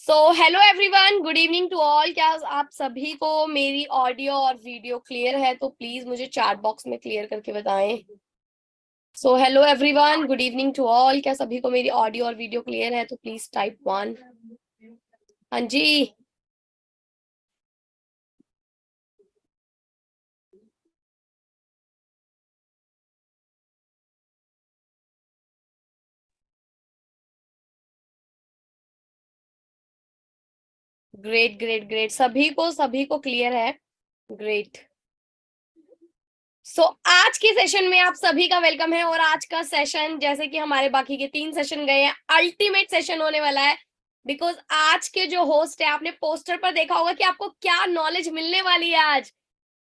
So hello everyone, good evening to all. क्या आप सभी को मेरी ऑडियो और वीडियो क्लियर है? तो प्लीज मुझे चैट बॉक्स में क्लियर करके बताएं। So hello everyone, good evening to all. क्या सभी को मेरी ऑडियो और वीडियो क्लियर है? तो प्लीज टाइप 1। हाँ जी, ग्रेट ग्रेट ग्रेट। सभी को क्लियर है। ग्रेट। आज के सेशन में आप सभी का वेलकम है। और आज का सेशन, जैसे कि हमारे बाकी के 3 सेशन गए हैं, अल्टीमेट सेशन होने वाला है। बिकॉज आज के जो होस्ट है, आपने पोस्टर पर देखा होगा कि आपको क्या नॉलेज मिलने वाली है। आज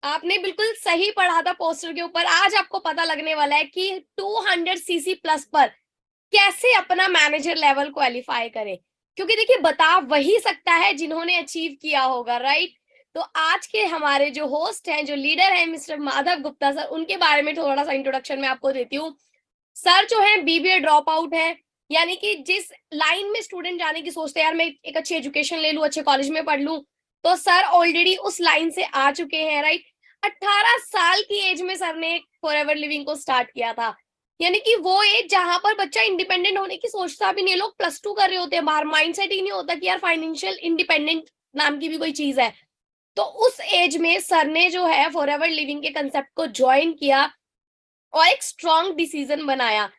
आपने बिल्कुल सही पढ़ा था पोस्टर के ऊपर। आज आपको पता लगने वाला है कि 200 सीसी प्लस पर कैसे अपना मैनेजर लेवल क्वालिफाई करें। क्योंकि देखिए, बता वही सकता है जिन्होंने अचीव किया होगा, राइट? तो आज के हमारे जो होस्ट हैं, जो लीडर हैं, मिस्टर माधव गुप्ता सर, उनके बारे में थोड़ा सा इंट्रोडक्शन मैं आपको देती हूँ। सर जो है बीबीए ड्रॉप आउट है। यानी कि जिस लाइन में स्टूडेंट जाने की सोचते हैं, यार मैं एक अच्छी एजुकेशन ले लूं, अच्छे कॉलेज में पढ़ लूं, तो सर ऑलरेडी उस लाइन से आ चुके हैं, राइट? 18 साल की एज में सर ने फॉरएवर लिविंग को स्टार्ट किया था। यानी कि वो एज जहां पर बच्चा इंडिपेंडेंट होने की सोचता भी नहीं है। लोग +2 कर रहे होते हैं बाहर, माइंडसेट ही नहीं होता कि यार फाइनेंशियल इंडिपेंडेंट नाम की भी कोई चीज है। तो उस एज में सर ने जो है फॉरएवर लिविंग के कंसेप्ट को ज्वाइन किया और एक स्ट्रॉन्ग डिसीजन बनाया।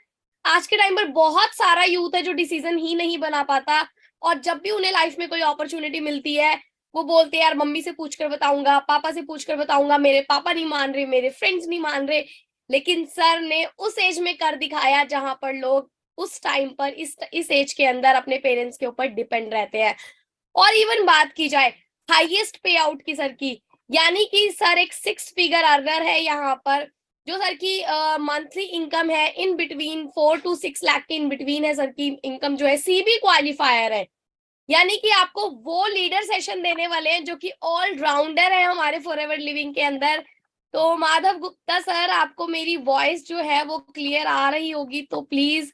आज के टाइम पर बहुत सारा यूथ है जो डिसीजन ही नहीं बना पाता। और जब भी उन्हें लाइफ में कोई अपॉर्चुनिटी मिलती है, वो बोलते हैं यार मम्मी से पूछकर बताऊंगा, पापा से पूछकर बताऊंगा, मेरे पापा नहीं मान रहे, मेरे फ्रेंड्स नहीं मान रहे। लेकिन सर ने उस एज में कर दिखाया जहां पर लोग उस टाइम पर इस एज के अंदर अपने पेरेंट्स के ऊपर डिपेंड रहते हैं। और इवन बात की जाए हाईएस्ट पे आउट की सर की, यानी कि सर एक 6 फिगर अर्नर है यहाँ पर। जो सर की मंथली इनकम है इन बिटवीन 4 to 6 लाख के इन बिटवीन है सर की इनकम, जो है सीबी क्वालिफायर है। यानी कि आपको वो लीडर सेशन देने वाले हैं जो कि ऑल राउंडर है हमारे फॉरएवर लिविंग के अंदर। तो माधव गुप्ता सर, आपको मेरी वॉइस जो है वो क्लियर आ रही होगी, तो प्लीज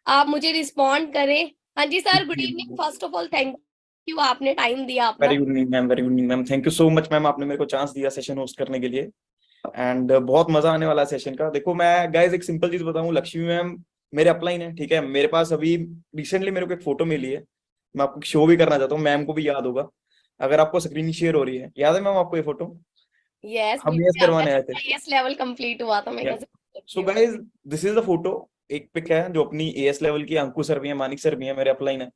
आप मुझे रिस्पॉन्ड करें। हाँ जी sir, good evening. First of all thank you, आपने टाइम दिया वेरी अपना। Good evening ma'am, very good evening ma'am. Thank you so much ma'am, आपने मेरे को चांस दिया सेशन होस्ट करने के लिए। एंड बहुत मजा आने वाला है सेशन का। देखो मैं गाइस एक सिंपल चीज बताऊं, लक्ष्मी मैम मेरे अपलाइन है, ठीक है। मेरे पास अभी रिसेंटली मेरे को एक फोटो मिली है, मैं आपको शो भी करना चाहता हूँ, मैम को भी याद होगा। अगर आपको स्क्रीन शेयर हो रही है, याद है मैम आपको ये फोटो? यस, हम बिल्कुल यस याद है, करवाने आए जब थे। आईएएस लेवल कंप्लीट हुआ था, मैं कैसे भूल सकती सो हूँ। Guys, this is the photo. एक पिक है जो अपनी एएस लेवल की, अंकुर सर भी है, मानिक सर भी है, मेरे अपलाइन है।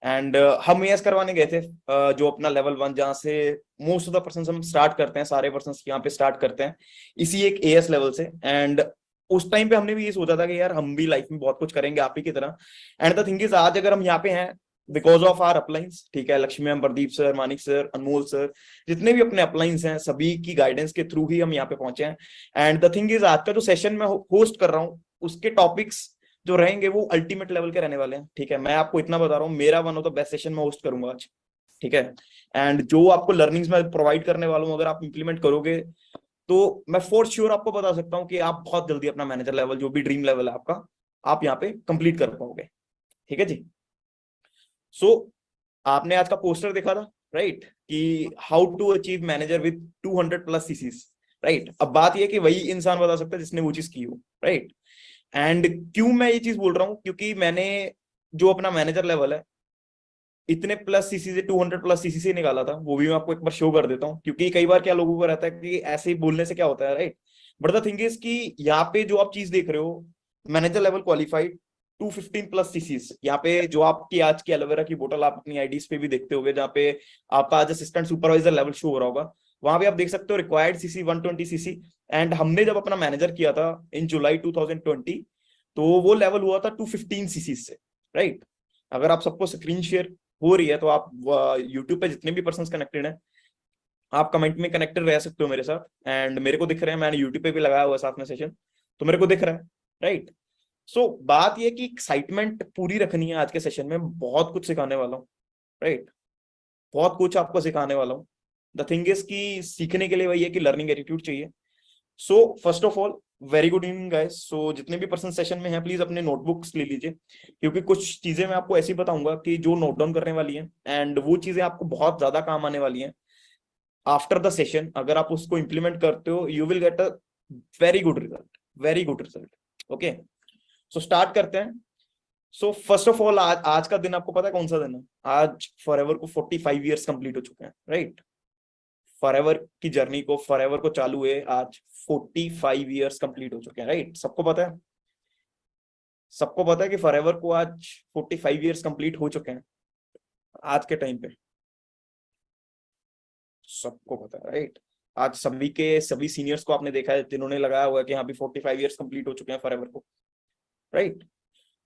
एंड हम एएस करवाने गए थे, जो अपना लेवल 1 जहाँ से मोस्ट ऑफ द पर्सन हम स्टार्ट करते हैं, सारे पर्सन यहाँ पे स्टार्ट करते हैं इसी एक एएस लेवल से। एंड उस टाइम पे हमने भी ये सोचा था कि यार हम भी लाइफ में बहुत कुछ करेंगे आप ही की तरह। एंड द थिंग इज, आज अगर हम यहाँ पे हैं बिकॉज ऑफ आर अपलाइंस, ठीक है। Lakshmi ma'am, Pradeep sir, Manik sir, Anmol sir, जितने भी अपने अपलाइंस हैं, सभी की गाइडेंस के थ्रू ही हम यहाँ पे पहुंचे हैं। एंड द थिंग इज, आज का जो सेशन मैं होस्ट कर रहा हूँ, उसके टॉपिक्स जो रहेंगे वो अल्टीमेट लेवल के रहने वाले हैं, ठीक है। मैं आपको इतना बता रहा हूँ, मेरा one of the best session मैं होस्ट करूंगा आज, ठीक है। एंड जो आपको लर्निंग्स मैं प्रोवाइड करने वाला हूँ, अगर आप इंप्लीमेंट करोगे तो मैं फॉर श्योर आपको बता सकता हूँ कि आप बहुत जल्दी अपना मैनेजर लेवल, जो भी ड्रीम लेवल है आपका, आप यहाँ पे कंप्लीट कर पाओगे, ठीक है जी। सो आपने आज का पोस्टर देखा था, राइट, कि how to achieve manager with 200+ CCs, right. अब बात यह कि वही इंसान बता सकता है जिसने वो चीज की हो, राइट। एंड क्यों मैं ये चीज बोल रहा हूँ, क्योंकि मैंने जो अपना मैनेजर लेवल है इतने प्लस सीसी से, 200+ सीसी से निकाला था, वो भी मैं आपको एक बार शो कर देता हूँ। क्योंकि कई बार क्या लोगों को रहता है कि ऐसे ही बोलने से क्या होता है, right. But the thing is कि यहाँ पे जो आप चीज देख रहे हो, मैनेजर लेवल क्वालिफाइड 215+सीसीज, यहाँ पे जो आपकी आज की एलोवेरा की बोतल आप अपनी आईडीज पे भी देखते होगे, जहाँ पे आपका आज असिस्टेंट सुपरवाइजर लेवल शो हो रहा होगा, वहां पे आप देख सकते हो रिक्वायर्ड सीसी 120 सीसी। एंड हमने जब अपना मैनेजर किया था इन जुलाई 2020, तो वो लेवल हुआ था 215 सीसी से, राइट। अगर आप सबको स्क्रीन शेयर हो रही है तो आप यूट्यूब पे जितने भी पर्सन कनेक्टेड हैं, आप कमेंट में कनेक्टेड रह सकते हो मेरे साथ। एंड मेरे को दिख रहे हैं, मैंने यूट्यूब पे भी लगाया हुआ है साथ में सेशन, तो मेरे को दिख रहा है, राइट। सो बात ये कि एक्साइटमेंट पूरी रखनी है आज के सेशन में, बहुत कुछ सिखाने वाला हूँ, राइट। बहुत कुछ आपको सिखाने वाला हूँ। द थिंग इज कि सीखने के लिए वही है कि लर्निंग एटीट्यूड चाहिए। So first of all very good evening guys. So जितने भी पर्सन सेशन में हैं प्लीज अपने नोटबुक्स ले लीजिए, क्योंकि कुछ चीजें मैं आपको ऐसी बताऊंगा कि जो नोट डाउन करने वाली हैं, एंड वो चीजें आपको बहुत ज्यादा काम आने वाली हैं आफ्टर द सेशन। अगर आप उसको इंप्लीमेंट करते हो you will get a very good result, very good result. Okay, so start करते हैं। सो फर्स्ट ऑफ ऑल, आज का दिन आपको पता है कौन सा दिन है? आज फॉरएवर को 45 ईयर्स कंप्लीट हो चुके हैं, राइट? फॉरएवर की जर्नी को, फॉरएवर को चालू हुए आज 45 ईयर्स कंप्लीट हो चुके हैं, राइट? सबको पता है, सबको पता है कि फॉरएवर को आज 45 ईयर्स कंप्लीट हो चुके हैं आज के टाइम पे। सबको पता है, राइट? आज सभी के सभी सीनियर्स को आपने देखा है जिन्होंने लगाया हुआ है कि हाँ भी 45 ईयर्स कंप्लीट हो चुके हैं फॉरएवर को, right?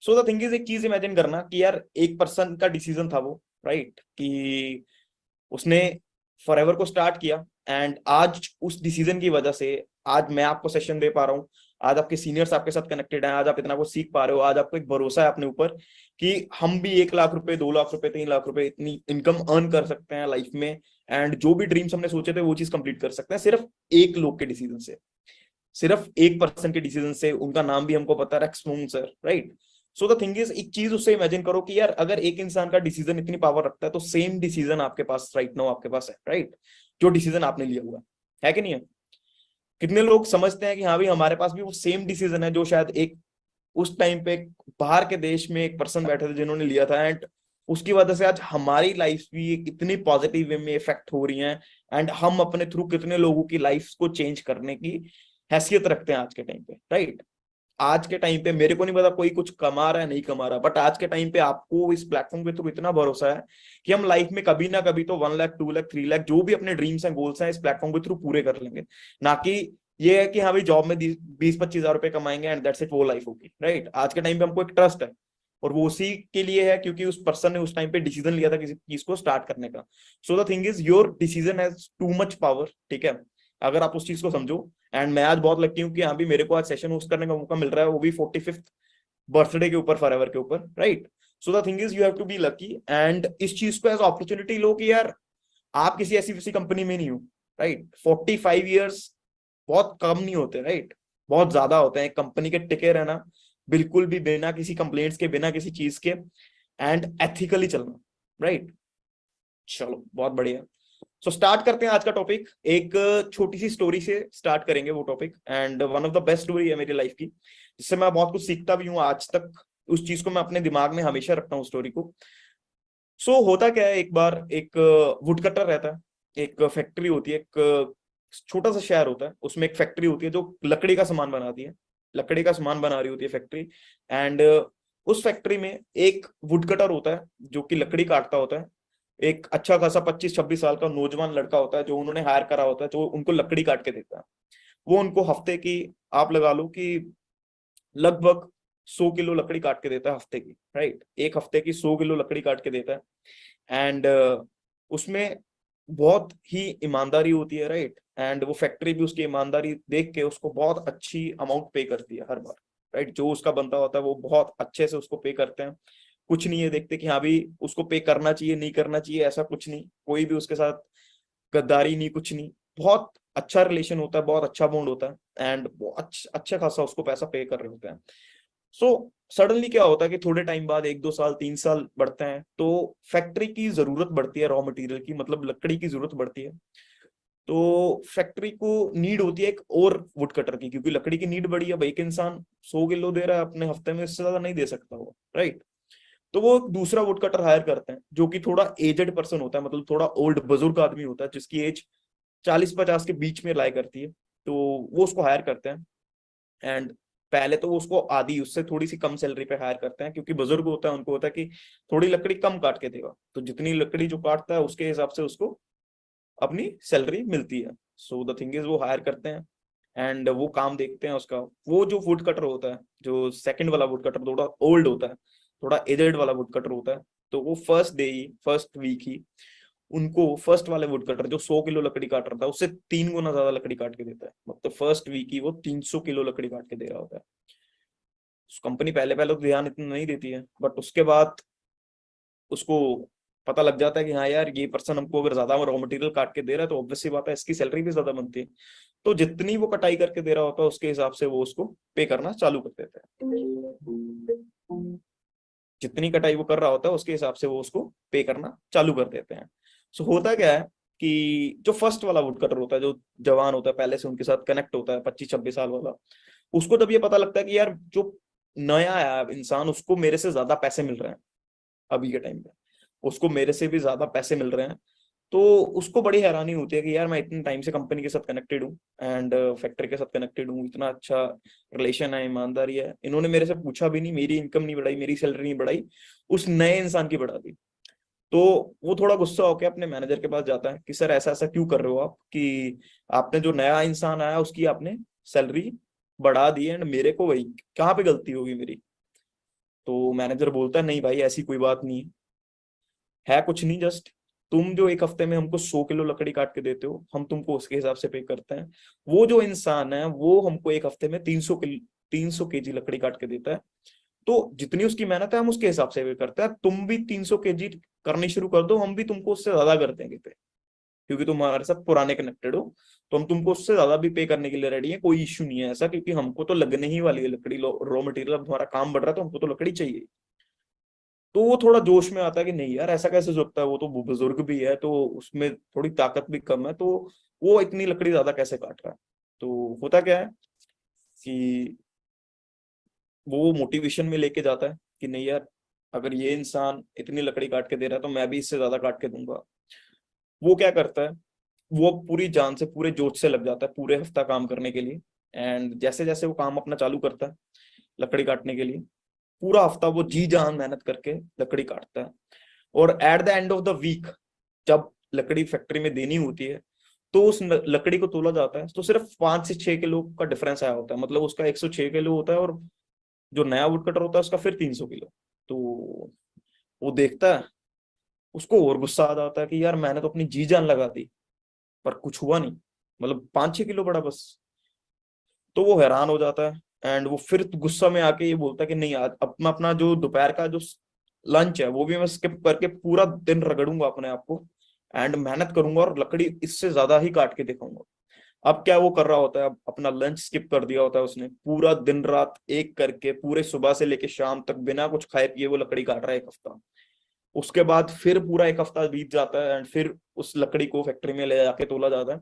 So the thing is, एक चीज इमेजिन करना कि यार एक पर्सन का डिसीजन था वो, राइट, कि उसने फॉरएवर को स्टार्ट किया, एंड आज उस डिसीजन की वजह से आज मैं आपको सेशन दे पा रहा हूँ, आज आपके सीनियर्स आपके साथ कनेक्टेड हैं, आज आप इतना कुछ सीख पा रहे हो, आज आपको एक भरोसा है अपने ऊपर कि हम भी 1 लाख रुपए, 2 लाख रुपए, 3 लाख रुपए इतनी इनकम अर्न कर सकते हैं लाइफ में, एंड जो भी ड्रीम्स हमने सोचे थे वो चीज कंप्लीट कर सकते हैं सिर्फ एक लोग के डिसीजन से, सिर्फ एक पर्सन के डिसीजन से। उनका नाम भी हमको पता है, Rex Moon sir, right? So the thing is, एक चीज उससे इमेजिन करो कि यार अगर एक इंसान का डिसीजन इतनी पावर रखता है तो सेम डिसीजन आपके पास राइट नाउ आपके पास है, राइट? जो डिसीजन आपने लिया हुआ है कि नहीं है? कितने लोग समझते हैं कि हाँ भाई हमारे पास भी वो सेम डिसीजन है जो शायद एक उस टाइम पे बाहर के देश में एक पर्सन बैठे थे जिन्होंने लिया था, एंड उसकी वजह से आज हमारी लाइफ भी इतनी पॉजिटिव वे में इफेक्ट हो रही हैं, एंड हम अपने थ्रू कितने लोगों की लाइफ को चेंज करने की हैसियत रखते हैं आज के टाइम पे, राइट? आज के टाइम पे मेरे को नहीं पता कोई कुछ कमा रहा है नहीं कमा रहा, बट आज के टाइम पे आपको इस प्लेटफॉर्म के थ्रू इतना भरोसा है कि हम लाइफ में कभी ना कभी तो 1 लाख, 2 लाख, 3 लाख जो भी अपने ड्रीम्स हैं, गोल्स हैं, इस प्लेटफॉर्म के थ्रू पूरे कर लेंगे। ना कि ये है कि हाँ भाई जॉब में 20-25 हजार रुपए कमाएंगे एंड दैट्स इट, वो लाइफ होगी, राइट? आज के टाइम पे हमको एक ट्रस्ट है, और वो उसी के लिए है क्योंकि उस पर्सन ने उस टाइम पे डिसीजन लिया था किसी चीज को स्टार्ट करने का। सो the thing is, your decision has too much power, ठीक है? अगर आप उस चीज को समझो, एंड मैं आज बहुत लकी हूँ कि हाँ भी मेरे को आज सेशन होस्ट करने का मौका मिल रहा है, वो भी 45th बर्थडे के ऊपर, फॉरएवर के ऊपर, right? So the thing is, you have to be lucky, and इस चीज को एज अपॉर्चुनिटी लो कि यार आप किसी ऐसी किसी कंपनी में नहीं हो, राइट? 45 ईयर्स बहुत कम नहीं होते, राइट? बहुत ज्यादा होते हैं। कंपनी के टिके रहना, बिल्कुल भी बिना किसी कंप्लेंट्स के, बिना किसी चीज के, एंड एथिकली चलना, राइट? चलो बहुत बढ़िया। सो स्टार्ट करते हैं आज का टॉपिक। एक छोटी सी स्टोरी से स्टार्ट करेंगे वो topic, and one of the best story है मेरी लाइफ की, जिससे मैं बहुत कुछ सीखता भी हूँ आज तक। उस चीज को मैं अपने दिमाग में हमेशा रखता हूँ, स्टोरी को। होता क्या है, एक बार एक वुड कटर रहता है, एक फैक्ट्री होती है, एक छोटा सा शहर होता है, उसमें एक फैक्ट्री होती है जो लकड़ी का सामान बनाती है, लकड़ी का सामान बना रही होती है फैक्ट्री। एंड उस फैक्ट्री में एक वुड कटर होता है जो कि लकड़ी काटता होता है। एक अच्छा खासा 25-26 साल का नौजवान लड़का होता है जो उन्होंने हायर करा होता है, जो उनको लकड़ी काट के देता है। वो उनको हफ्ते की, आप लगा लो कि लगभग 100 किलो लकड़ी काट के देता है हफ्ते की, राइट? एक हफ्ते की 100 किलो लकड़ी काट के देता है, एंड उसमें बहुत ही ईमानदारी होती है, राइट? एंड वो फैक्ट्री भी उसकी ईमानदारी देख के उसको बहुत अच्छी अमाउंट पे करती है हर बार, राइट? जो उसका बनता होता है वो बहुत अच्छे से उसको पे करते हैं। कुछ नहीं है देखते कि हाँ भी उसको पे करना चाहिए नहीं करना चाहिए, ऐसा कुछ नहीं, कोई भी उसके साथ गद्दारी नहीं, कुछ नहीं। बहुत अच्छा रिलेशन होता है, बहुत अच्छा बॉन्ड होता है, एंड अच्छा खासा उसको पैसा पे कर रहे होते हैं। सडनली क्या होता है कि थोड़े टाइम बाद, 1-2 साल, 3 साल बढ़ते हैं, तो फैक्ट्री की जरूरत बढ़ती है, रॉ मटेरियल की, मतलब लकड़ी की जरूरत बढ़ती है। तो फैक्ट्री को नीड होती है एक और वुड कटर की, क्योंकि लकड़ी की नीड बढ़ी है भाई। एक इंसान 100 किलो दे रहा है अपने हफ्ते में, इससे ज्यादा नहीं दे सकता वो, राइट? तो वो एक दूसरा वुड कटर हायर करते हैं जो कि थोड़ा एजेड पर्सन होता है, मतलब थोड़ा ओल्ड बुजुर्ग आदमी होता है जिसकी एज 40-50 के बीच में लाई करती है। तो वो उसको हायर करते हैं, एंड पहले तो वो उसको आधी, उससे थोड़ी सी कम सैलरी पे हायर करते हैं, क्योंकि बुजुर्ग होता है, उनको होता है कि थोड़ी लकड़ी कम काट के देगा, तो जितनी लकड़ी जो काटता है उसके हिसाब से उसको अपनी सैलरी मिलती है। सो द थिंग इज, वो हायर करते हैं, एंड वो काम देखते हैं उसका। वो जो वुड कटर होता है, जो सेकंड वाला वुड कटर थोड़ा ओल्ड होता है, थोड़ा एजेड वाला वुड कटर होता है, तो वो फर्स्ट डे ही, फर्स्ट वीक ही उनको, फर्स्ट वाले वुड कटर जो 100 किलो लकड़ी काट रहा था उससे 3 गुना ज्यादा लकड़ी काट के देता है। मतलब फर्स्ट वीक ही वो 300 किलो लकड़ी काट के दे रहा होता है। कंपनी पहले पहले तो ध्यान इतना नहीं देती है, बट उसके बाद उसको पता लग जाता है कि हाँ यार ये पर्सन हमको अगर ज्यादा रॉ मटेरियल काट के दे रहा है तो ऑब्वियस सी बात है इसकी सैलरी भी ज्यादा बनती है। तो जितनी वो कटाई करके दे रहा होता है उसके हिसाब से वो उसको पे करना चालू कर देता है। जितनी कटाई वो कर रहा होता है उसके हिसाब से वो उसको पे करना चालू कर देते हैं। सो होता क्या है कि जो फर्स्ट वाला वुड कटर होता है, जो जवान होता है, पहले से उनके साथ कनेक्ट होता है, 25-26 साल वाला, उसको जब ये पता लगता है कि यार जो नया है इंसान उसको मेरे से ज्यादा पैसे मिल रहे हैं अभी के टाइम पे, उसको मेरे से भी ज्यादा पैसे मिल रहे हैं, तो उसको बड़ी हैरानी होती है कि यार मैं इतने टाइम से कंपनी के साथ कनेक्टेड हूँ एंड फैक्ट्री के साथ कनेक्टेड हूँ, इतना अच्छा रिलेशन है, ईमानदारी है, इन्होंने मेरे से पूछा भी नहीं, मेरी इनकम नहीं बढ़ाई, मेरी सैलरी नहीं बढ़ाई, उस नए इंसान की बढ़ा दी। तो वो थोड़ा गुस्सा होकर अपने मैनेजर के पास जाता है कि सर ऐसा ऐसा क्यों कर रहे हो आप, कि आपने जो नया इंसान आया उसकी आपने सैलरी बढ़ा दी है एंड मेरे को वही कहाँ पे गलती होगी मेरी। तो मैनेजर बोलता है नहीं भाई ऐसी कोई बात नहीं है कुछ नहीं, जस्ट तुम जो एक हफ्ते में हमको 100 किलो लकड़ी काट के देते हो हम तुमको उसके हिसाब से पे करते हैं, वो जो इंसान है वो हमको एक हफ्ते में 300 किलो 300 केजी लकड़ी काट के देता है, तो जितनी उसकी मेहनत है हम उसके हिसाब से पे करते हैं, तुम भी 300 केजी करनी शुरू कर दो, हम भी तुमको उससे ज्यादा कर देंगे पे, क्योंकि तुम हमारे साथ पुराने कनेक्टेड हो, तो हम तुमको उससे ज्यादा भी पे करने के लिए रेडी है, कोई इश्यू नहीं है ऐसा, क्योंकि हमको तो लगने ही वाली है लकड़ी, रॉ मटेरियल, अब हमारा काम बढ़ रहा है तो हमको तो लकड़ी चाहिए। तो वो थोड़ा जोश में आता है कि नहीं यार ऐसा कैसे हो सकता है, वो तो बुजुर्ग भी है तो उसमें थोड़ी ताकत भी कम है, तो वो इतनी लकड़ी ज्यादा कैसे काट रहा है। तो होता क्या है कि वो मोटिवेशन में लेके जाता है कि नहीं यार अगर ये इंसान इतनी लकड़ी काट के दे रहा है तो मैं भी इससे ज्यादा काट के दूंगा। वो क्या करता है, वो पूरी जान से पूरे जोश से लग जाता है पूरे हफ्ता काम करने के लिए, एंड जैसे जैसे वो काम अपना चालू करता है लकड़ी काटने के लिए, पूरा हफ्ता वो जी जान मेहनत करके लकड़ी काटता है, और at the end of the week जब लकड़ी फैक्ट्री में देनी होती है तो उस लकड़ी को तोला जाता है तो सिर्फ 5 से 6 किलो का डिफरेंस आया होता है, मतलब उसका 106 किलो होता है और जो नया वुड कटर होता है उसका फिर 300 किलो। तो वो देखता है, उसको और गुस्सा आ जाता है कि यार मैंने तो अपनी जी जान लगा दी पर कुछ हुआ नहीं, मतलब 5-6 किलो बढ़ा बस। तो वो हैरान हो जाता है एंड वो फिर गुस्सा में आके ये बोलता है कि नहीं आज अब मैं अपना जो दोपहर का जो लंच है वो भी मैं स्किप करके पूरा दिन रगड़ूंगा अपने आप को एंड मेहनत करूंगा और लकड़ी इससे ज्यादा ही काट के दिखाऊंगा। अब क्या वो कर रहा होता है, अब अपना लंच स्किप कर दिया होता है उसने, पूरा दिन रात एक करके पूरे सुबह से लेके शाम तक बिना कुछ खाए पिए वो लकड़ी काट रहा है एक हफ्ता। उसके बाद फिर पूरा एक हफ्ता बीत जाता है एंड फिर उस लकड़ी को फैक्ट्री में ले जाके तोला जाता है,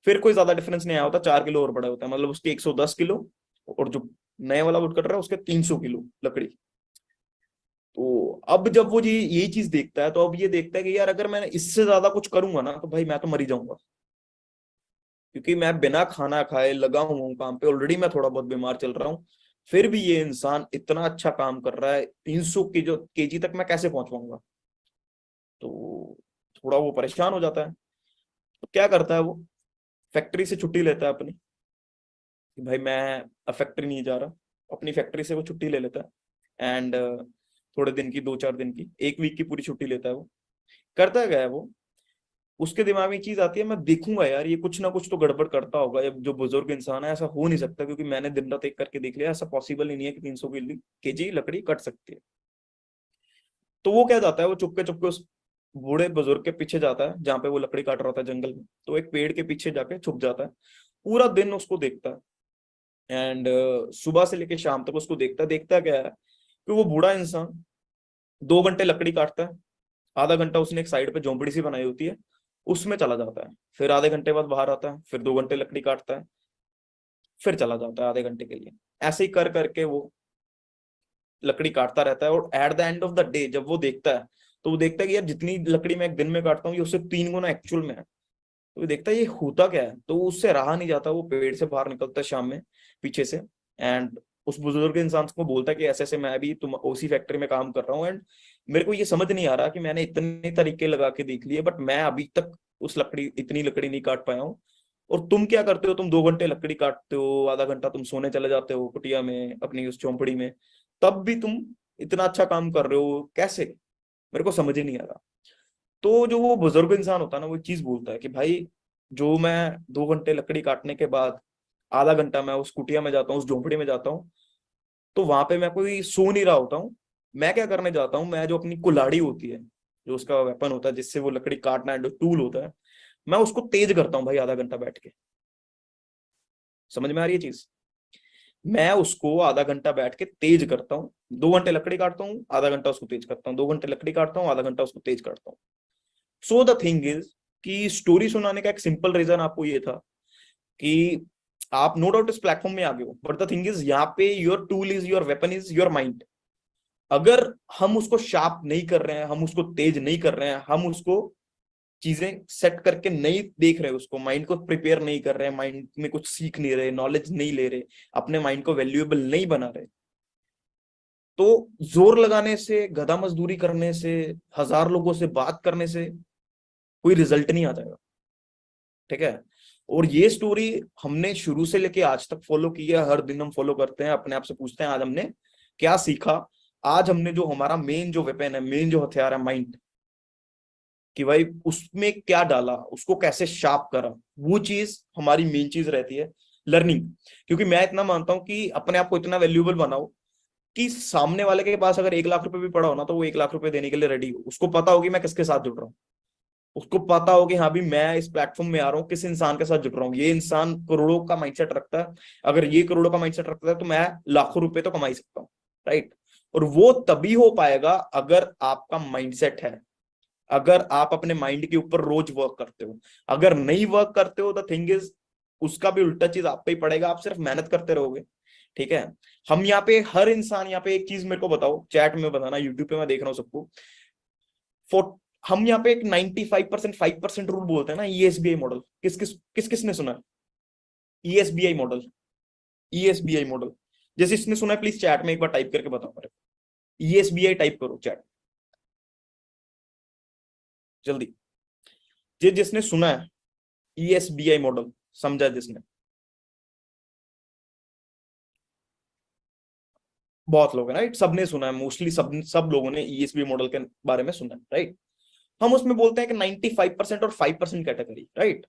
फिर कोई ज्यादा डिफरेंस नहीं आया होता, 4 किलो और बड़ा होता है, मतलब उसके 110 किलो और जो नए वाला वुड कटर है उसके 300 किलो लकड़ी। तो अब जब वो ये चीज देखता है तो अब ये देखता है कि यार अगर मैं इससे ज्यादा कुछ करूंगा ना तो भाई मैं तो मर ही जाऊंगा, क्योंकि मैं बिना खाना खाए लगा हुआ हूँ काम पे, ऑलरेडी मैं थोड़ा बहुत बीमार चल रहा हूँ, फिर भी ये इंसान इतना अच्छा काम कर रहा है, 300 केजी तक मैं कैसे पहुंच पाऊंगा। तो थोड़ा वो परेशान हो जाता है, तो क्या करता है वो फैक्ट्री से छुट्टी लेता है अपनी, कि भाई मैं अब फैक्ट्री नहीं जा रहा, अपनी फैक्ट्री से वो छुट्टी ले लेता है एंड थोड़े दिन की, 2-4 दिन की, एक वीक की पूरी छुट्टी लेता है वो। करता क्या है वो, उसके दिमाग में एक चीज आती है, मैं देखूंगा यार ये कुछ ना कुछ तो गड़बड़ करता होगा, ये जो बुजुर्ग इंसान है ऐसा हो नहीं सकता, क्योंकि मैंने दिन रात एक करके देख लिया, ऐसा पॉसिबल ही नहीं है कि 300 केजी लकड़ी कट सकती है। तो वो क्या जाता है, वो चुपके चुपके उस बूढ़े बुजुर्ग के पीछे जाता है जहाँ पे वो लकड़ी काट रहा था जंगल में, तो एक पेड़ के पीछे जाके छुप जाता है, पूरा दिन उसको देखता है एंड सुबह से लेके शाम तक उसको देखता है। देखता क्या है कि वो बूढ़ा इंसान 2 घंटे लकड़ी काटता है, आधा घंटा उसने एक साइड पे झोंपड़ी सी बनाई होती है उसमें चला जाता है, फिर आधे घंटे बाद बाहर आता है, फिर 2 घंटे लकड़ी काटता है, फिर चला जाता है आधे घंटे के लिए, ऐसे ही कर करके वो लकड़ी काटता रहता है। और at the end of the day जब वो देखता है तो वो देखता है कि यार जितनी लकड़ी मैं एक दिन में काटता हूँ ये उससे 3 गुना एक्चुअल में है। तो वो देखता है ये होता क्या है, तो उससे रहा नहीं जाता, वो पेड़ से बाहर निकलता है शाम में पीछे से एंड उस बुजुर्ग इंसान को बोलता है कि ऐसे ऐसे मैं भी तुम उसी फैक्ट्री में काम कर रहा हूँ एंड मेरे को ये समझ नहीं आ रहा कि मैंने इतने तरीके लगा के देख लिए बट मैं अभी तक उस लकड़ी इतनी लकड़ी नहीं काट पाया हूँ। और तुम क्या करते हो, तुम 2 घंटे लकड़ी काटते हो, आधा घंटा तुम सोने चले जाते हो कुटिया में अपनी उस झोंपड़ी में, तब भी तुम इतना अच्छा काम कर रहे हो कैसे, मेरे को समझ ही नहीं आ रहा। तो जो वो बुजुर्ग इंसान होता है ना वो एक चीज बोलता है कि भाई जो मैं 2 घंटे लकड़ी काटने के बाद आधा घंटा मैं उस कुटिया में जाता हूँ, उस झोंपड़ी में जाता हूँ, तो वहां पे मैं कोई सो नहीं रहा होता हूँ, मैं क्या करने जाता हूँ, मैं जो अपनी कुल्हाड़ी होती है जो उसका वेपन होता है जिससे वो लकड़ी काटना है, जो टूल होता है, मैं उसको तेज करता हूँ भाई आधा घंटा बैठ के। समझ में आ रही है चीज? मैं उसको आधा घंटा बैठ के तेज करता हूँ, 2 घंटे लकड़ी काटता हूँ, आधा घंटा उसको तेज करता हूँ, 2 घंटे लकड़ी काटता हूँ, आधा घंटा उसको तेज करता हूँ। सो द थिंग इज कि स्टोरी सुनाने का एक सिंपल रीजन आपको ये था कि आप नो डाउट इस प्लेटफॉर्म में आ गए हो, बट द थिंग इज यहाँ पे your tool is your weapon is your mind. अगर हम उसको शार्प नहीं कर रहे हैं, हम उसको तेज नहीं कर रहे हैं, हम उसको चीजें सेट करके नहीं देख रहे, उसको माइंड को प्रिपेयर नहीं कर रहे, माइंड में कुछ सीख नहीं रहे, नॉलेज नहीं ले रहे, अपने माइंड को वैल्यूएबल नहीं बना रहे, तो जोर लगाने से, गधा मजदूरी करने से, 1000 लोगों से बात करने से कोई रिजल्ट नहीं आ जाएगा। ठीक है? और ये स्टोरी हमने शुरू से लेके आज तक फॉलो की है, हर दिन हम फॉलो करते हैं, अपने आप से पूछते हैं आज हमने क्या सीखा। आज हमने जो हमारा मेन जो वेपन है, मेन जो हथियार है माइंड, कि भाई उसमें क्या डाला, उसको कैसे शार्प करा, वो चीज हमारी मेन चीज रहती है, लर्निंग। क्योंकि मैं इतना मानता हूं कि अपने आप को इतना वैल्यूएबल बनाओ कि सामने वाले के पास अगर 1 लाख रुपए भी पड़ा हो ना, तो वो 1 लाख रुपए देने के लिए रेडी हो। उसको पता होगी मैं किसके साथ जुड़ रहा हूँ, उसको पता हो कि हाँ भी मैं इस प्लेटफॉर्म में आ रहा हूँ, किस इंसान के साथ जुड़ रहा हूँ। ये इंसान करोड़ों का माइंडसेट रखता है, अगर ये करोड़ों का माइंडसेट रखता है तो मैं लाखों रुपए तो कमा ही सकता हूँ। राइट? और वो तभी हो पाएगा अगर आपका माइंडसेट है, अगर आप अपने माइंड के ऊपर रोज वर्क करते हो। अगर नहीं वर्क करते हो, द थिंग इज उसका भी उल्टा चीज आप पे ही पड़ेगा, आप सिर्फ मेहनत करते रहोगे। ठीक है? हम यहाँ पे हर इंसान, यहाँ पे एक चीज मेरे को बताओ, चैट में बताना, यूट्यूब पे मैं देख रहा हूँ सबको। फॉर हम यहाँ पे एक 95% 5% रूल बोलते हैं ना, ईएसबीआई मॉडल। किस किसने सुना है ईएसबीआई मॉडल? ईएसबीआई मॉडल जैसे इसने सुना है, प्लीज चैट में एक बार टाइप करके बताओ मेरे को। ईएसबीआई टाइप करो चैट जल्दी। जिसने सुना है ईएसबीआई मॉडल, समझा जिसने? बहुत लोग हैं राइट, सबने सुना है, मोस्टली सब लोगों ने ईएसबी मॉडल के बारे में सुना है। राइट? हम उसमें बोलते हैं कि 95% और 5% कैटेगरी। राइट?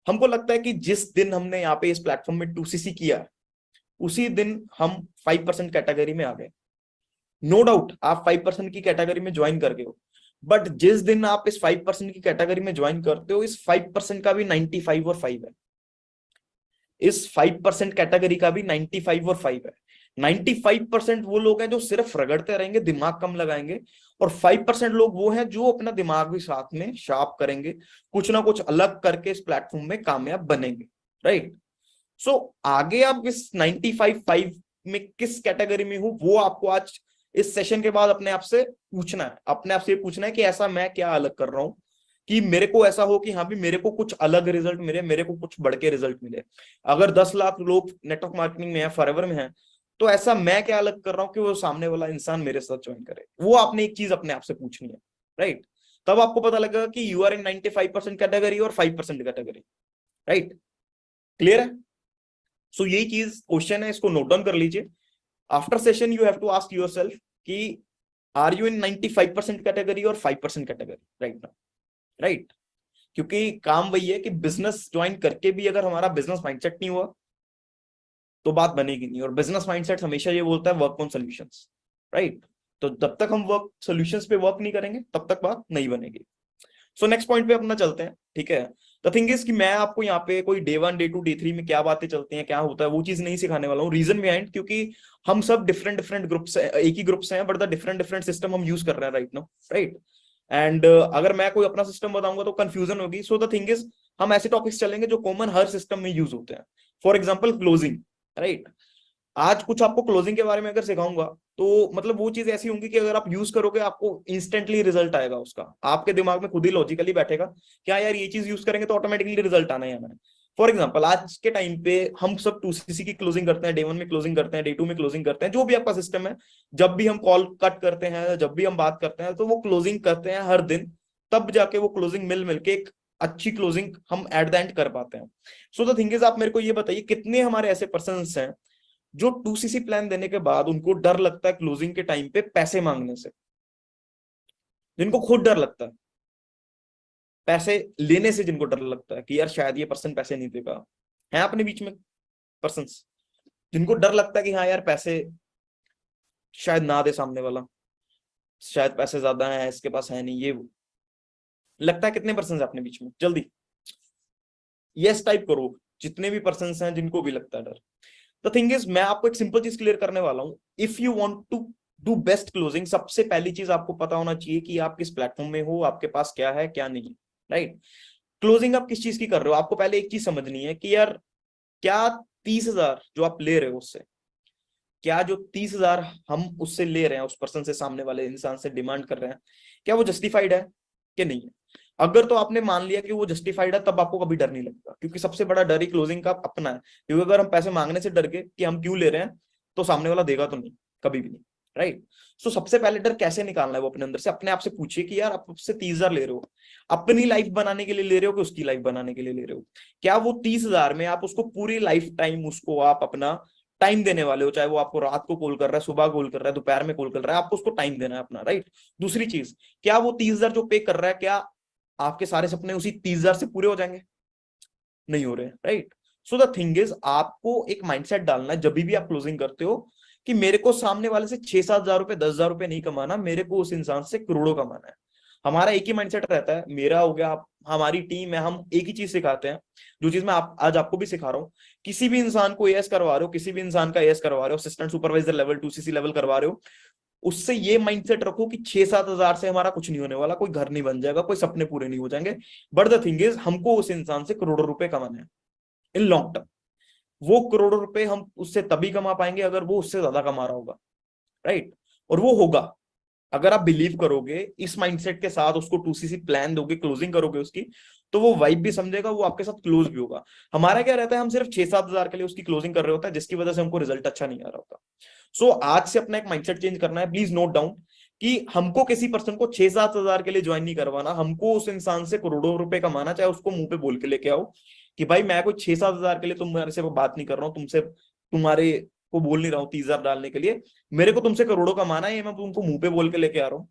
हमको लगता है कि जिस दिन हमने यहाँ पे इस प्लेटफॉर्म में 2सीसी किया, उसी दिन हम 5% कैटेगरी में आ गए। नो डाउट आप 5% की कैटेगरी में ज्वाइन कर गए हो, बट जिस दिन आप इस 5% की कैटेगरी में ज्वाइन करते हो, इस 5% का भी 95 और 5 है। इस 5% कैटेगरी का भी 95 और 5 है। 95% वो लोग हैं जो सिर्फ रगड़ते रहेंगे, दिमाग कम लगाएंगे, और 5% लोग वो हैं जो अपना दिमाग भी साथ में शार्प करेंगे, कुछ ना कुछ अलग करके इस प्लेटफॉर्म में कामयाब बनेंगे। राइट? सो आगे आप इस 95 5 में किस कैटेगरी में हूं, वो आपको आज इस सेशन के बाद अपने आप से पूछना है। अपने आप से पूछना है कि ऐसा मैं क्या अलग कर रहा हूं कि मेरे को ऐसा हो कि हाँ भी मेरे को कुछ अलग रिजल्ट मिले, मेरे को कुछ बढ़ के रिजल्ट मिले। अगर 10 लाख लोग नेटवर्क मार्केटिंग में है, फॉरएवर में है, तो ऐसा मैं क्या अलग कर रहा हूं कि वो सामने वाला इंसान मेरे साथ ज्वाइन करे। वो आपने एक चीज अपने आप से पूछनी है। राइट? तब आपको पता लगेगा कि यू आर इन 95% कैटेगरी और 5% कैटेगरी। राइट? क्लियर है? सो यही चीज क्वेश्चन है, इसको नोट डाउन कर लीजिए। After session you have to ask yourself कि आर यू इन 95% कैटेगरी और 5% कैटेगरी राइट नाउ? राइट? क्योंकि काम वही है कि बिजनेस ज्वाइन करके भी अगर हमारा बिजनेस माइंडसेट नहीं हुआ तो बात बनेगी नहीं, और बिजनेस माइंडसेट हमेशा ये बोलता है वर्क ऑन सॉल्यूशंस। राइट? तो जब तक हम वर्क सॉल्यूशंस पे वर्क नहीं करेंगे तब तक बात नहीं बनेगी। सो नेक्स्ट पॉइंट पे अपना चलते हैं। ठीक है? द थिंग इज कि मैं आपको यहाँ पे कोई डे 1 डे 2 डे 3 में क्या बातें चलती हैं, क्या होता है, वो चीज नहीं सिखाने वाला हूँ। रीजन बिहाइंड, क्योंकि हम सब डिफरेंट डिफरेंट ग्रुप्स हैं, एक ही ग्रुप्स हैं, but the different different system हम यूज कर रहे हैं राइट नाउ। राइट? एंड अगर मैं कोई अपना सिस्टम बताऊंगा तो कंफ्यूजन होगी। सो द थिंग इज हम ऐसे टॉपिक्स चलेंगे जो कॉमन हर सिस्टम में यूज होते हैं। For example closing. राइट? आज कुछ आपको क्लोजिंग के बारे में अगर सिखाऊंगा तो मतलब वो चीज ऐसी होंगी कि अगर आप यूज करोगे आपको इंस्टेंटली रिजल्ट आएगा उसका, आपके दिमाग में खुद ही लॉजिकली बैठेगा क्या यार ये चीज यूज करेंगे तो ऑटोमेटिकली रिजल्ट आना ही आना है। फॉर एग्जाम्पल आज के टाइम पे हम सब 2सीसी की क्लोजिंग करते हैं, डे 1 में क्लोजिंग करते हैं, डे 2 में क्लोजिंग करते हैं, जो भी आपका सिस्टम है। जब भी हम कॉल कट करते हैं, जब भी हम बात करते हैं, तो वो क्लोजिंग करते हैं हर दिन। तब जाके वो क्लोजिंग मिल मिलके एक अच्छी क्लोजिंग हम एट द एंड कर पाते हैं। सो द थिंग इज आप मेरे को ये बताइए कितने हमारे ऐसे पर्सन हैं जो 2सीसी प्लान देने के बाद उनको डर लगता है क्लोजिंग के टाइम पे पैसे मांगने से, जिनको खुद डर लगता है पैसे लेने से, जिनको डर लगता है कि यार शायद ये पर्सन पैसे नहीं देगा। है अपने बीच में पर्सन जिनको डर लगता है कि हाँ यार पैसे शायद ना दे सामने वाला। शायद पैसे ज्यादा हैं, इसके पास है नहीं, ये वो। लगता है कितने पर्सन है अपने बीच में, जल्दी यस टाइप करो, जितने भी पर्सन हैं जिनको भी लगता है डर। द थिंग इज, मैं आपको एक सिंपल चीज क्लियर करने वाला हूं। If you want to do best closing, सबसे पहली चीज आपको पता होना चाहिए कि आप किस प्लेटफॉर्म में हो, आपके पास क्या है क्या नहीं, राइट। क्लोजिंग आप किस चीज की कर रहे हो, आपको पहले एक चीज समझनी है कि यार क्या 30,000 जो आप ले रहे हो उससे, क्या जो 30,000 हम उससे ले रहे हैं, उस पर्सन से, सामने वाले इंसान से डिमांड कर रहे हैं, क्या वो जस्टिफाइड है कि नहीं है। अगर तो आपने मान लिया कि वो जस्टिफाइड है, तब आपको कभी डर नहीं लगेगा, क्योंकि सबसे बड़ा डर ही क्लोजिंग का अपना है। क्योंकि अगर हम पैसे मांगने से डर के कि हम क्यों ले रहे हैं, तो सामने वाला देगा तो नहीं, कभी भी नहीं, राइट। सो सबसे पहले डर कैसे निकालना है वो अपने अंदर से, अपने आप से पूछिए कि यार आप उससे 30,000 ले रहे हो, अपनी लाइफ बनाने के लिए ले रहे हो कि उसकी लाइफ बनाने के लिए ले रहे हो। क्या वो 30,000 में आप उसको पूरी लाइफ टाइम उसको आप अपना टाइम देने वाले हो, चाहे वो आपको रात को कॉल कर रहा है, सुबह कॉल कर रहा है, दोपहर में कॉल कर रहा है, आपको उसको टाइम देना है अपना, राइट। दूसरी चीज, क्या वो 30,000 जो पे कर रहा है, क्या आपके सारे सपने उसी 30,000 से पूरे हो जाएंगे? नहीं हो रहे, right. So the thing is, आपको एक माइंडसेट डालना है जब भी आप क्लोजिंग करते हो, कि मेरे को सामने वाले से 6-7 हजार रुपए, 10,000 रुपए नहीं कमाना, मेरे को उस इंसान से करोड़ों कमाना है। हमारा एक ही माइंडसेट रहता है, मेरा हो गया, हमारी टीम है, हम एक ही चीज सिखाते हैं, जो चीज मैं आज आपको भी सिखा रहा हूँ। किसी भी इंसान को एएस करवा रहे हो, किसी भी इंसान का एएस करवा रहे हो, assistant supervisor level 2 CC level करवा रहे हो, उससे ये माइंडसेट रखो कि 6-7 हजार से हमारा कुछ नहीं होने वाला, कोई घर नहीं बन जाएगा, कोई सपने पूरे नहीं हो जाएंगे। बट द थिंग इज, हमको उस इंसान से करोड़ों रुपए कमाने हैं इन लॉन्ग टर्म। वो करोड़ों रुपए हम उससे तभी कमा पाएंगे अगर वो उससे ज्यादा कमा रहा होगा, राइट। और वो होगा अगर आप बिलीव करोगे, इस माइंडसेट के साथ उसको 2CC प्लान दोगे, क्लोजिंग करोगे उसकी, तो वो वाइब भी समझेगा, वो आपके साथ क्लोज भी होगा। हमारा क्या रहता है, हम सिर्फ 6-7 हजार के लिए उसकी क्लोजिंग कर रहे होता है, जिसकी वजह से हमको रिजल्ट अच्छा नहीं आ रहा होता। सो आज से अपना एक माइंडसेट चेंज करना है। प्लीज नोट डाउन कि हमको किसी पर्सन को 6-7 हजार के लिए ज्वाइन नहीं करवाना, हमको उस इंसान से करोड़ों रुपए कमाना। चाहे उसको मुंह पे बोल के लेके आओ कि भाई मैं कोई 6-7 हजार के लिए तुम्हारे से बात नहीं कर रहा हूँ, तुमसे तुम्हारे को बोल नहीं रहा हूँ 30,000 डालने के लिए, मेरे को तुमसे करोड़ों कमाना है, ये मैं तुमको मुंह पे बोल के लेके आ रहा हूँ।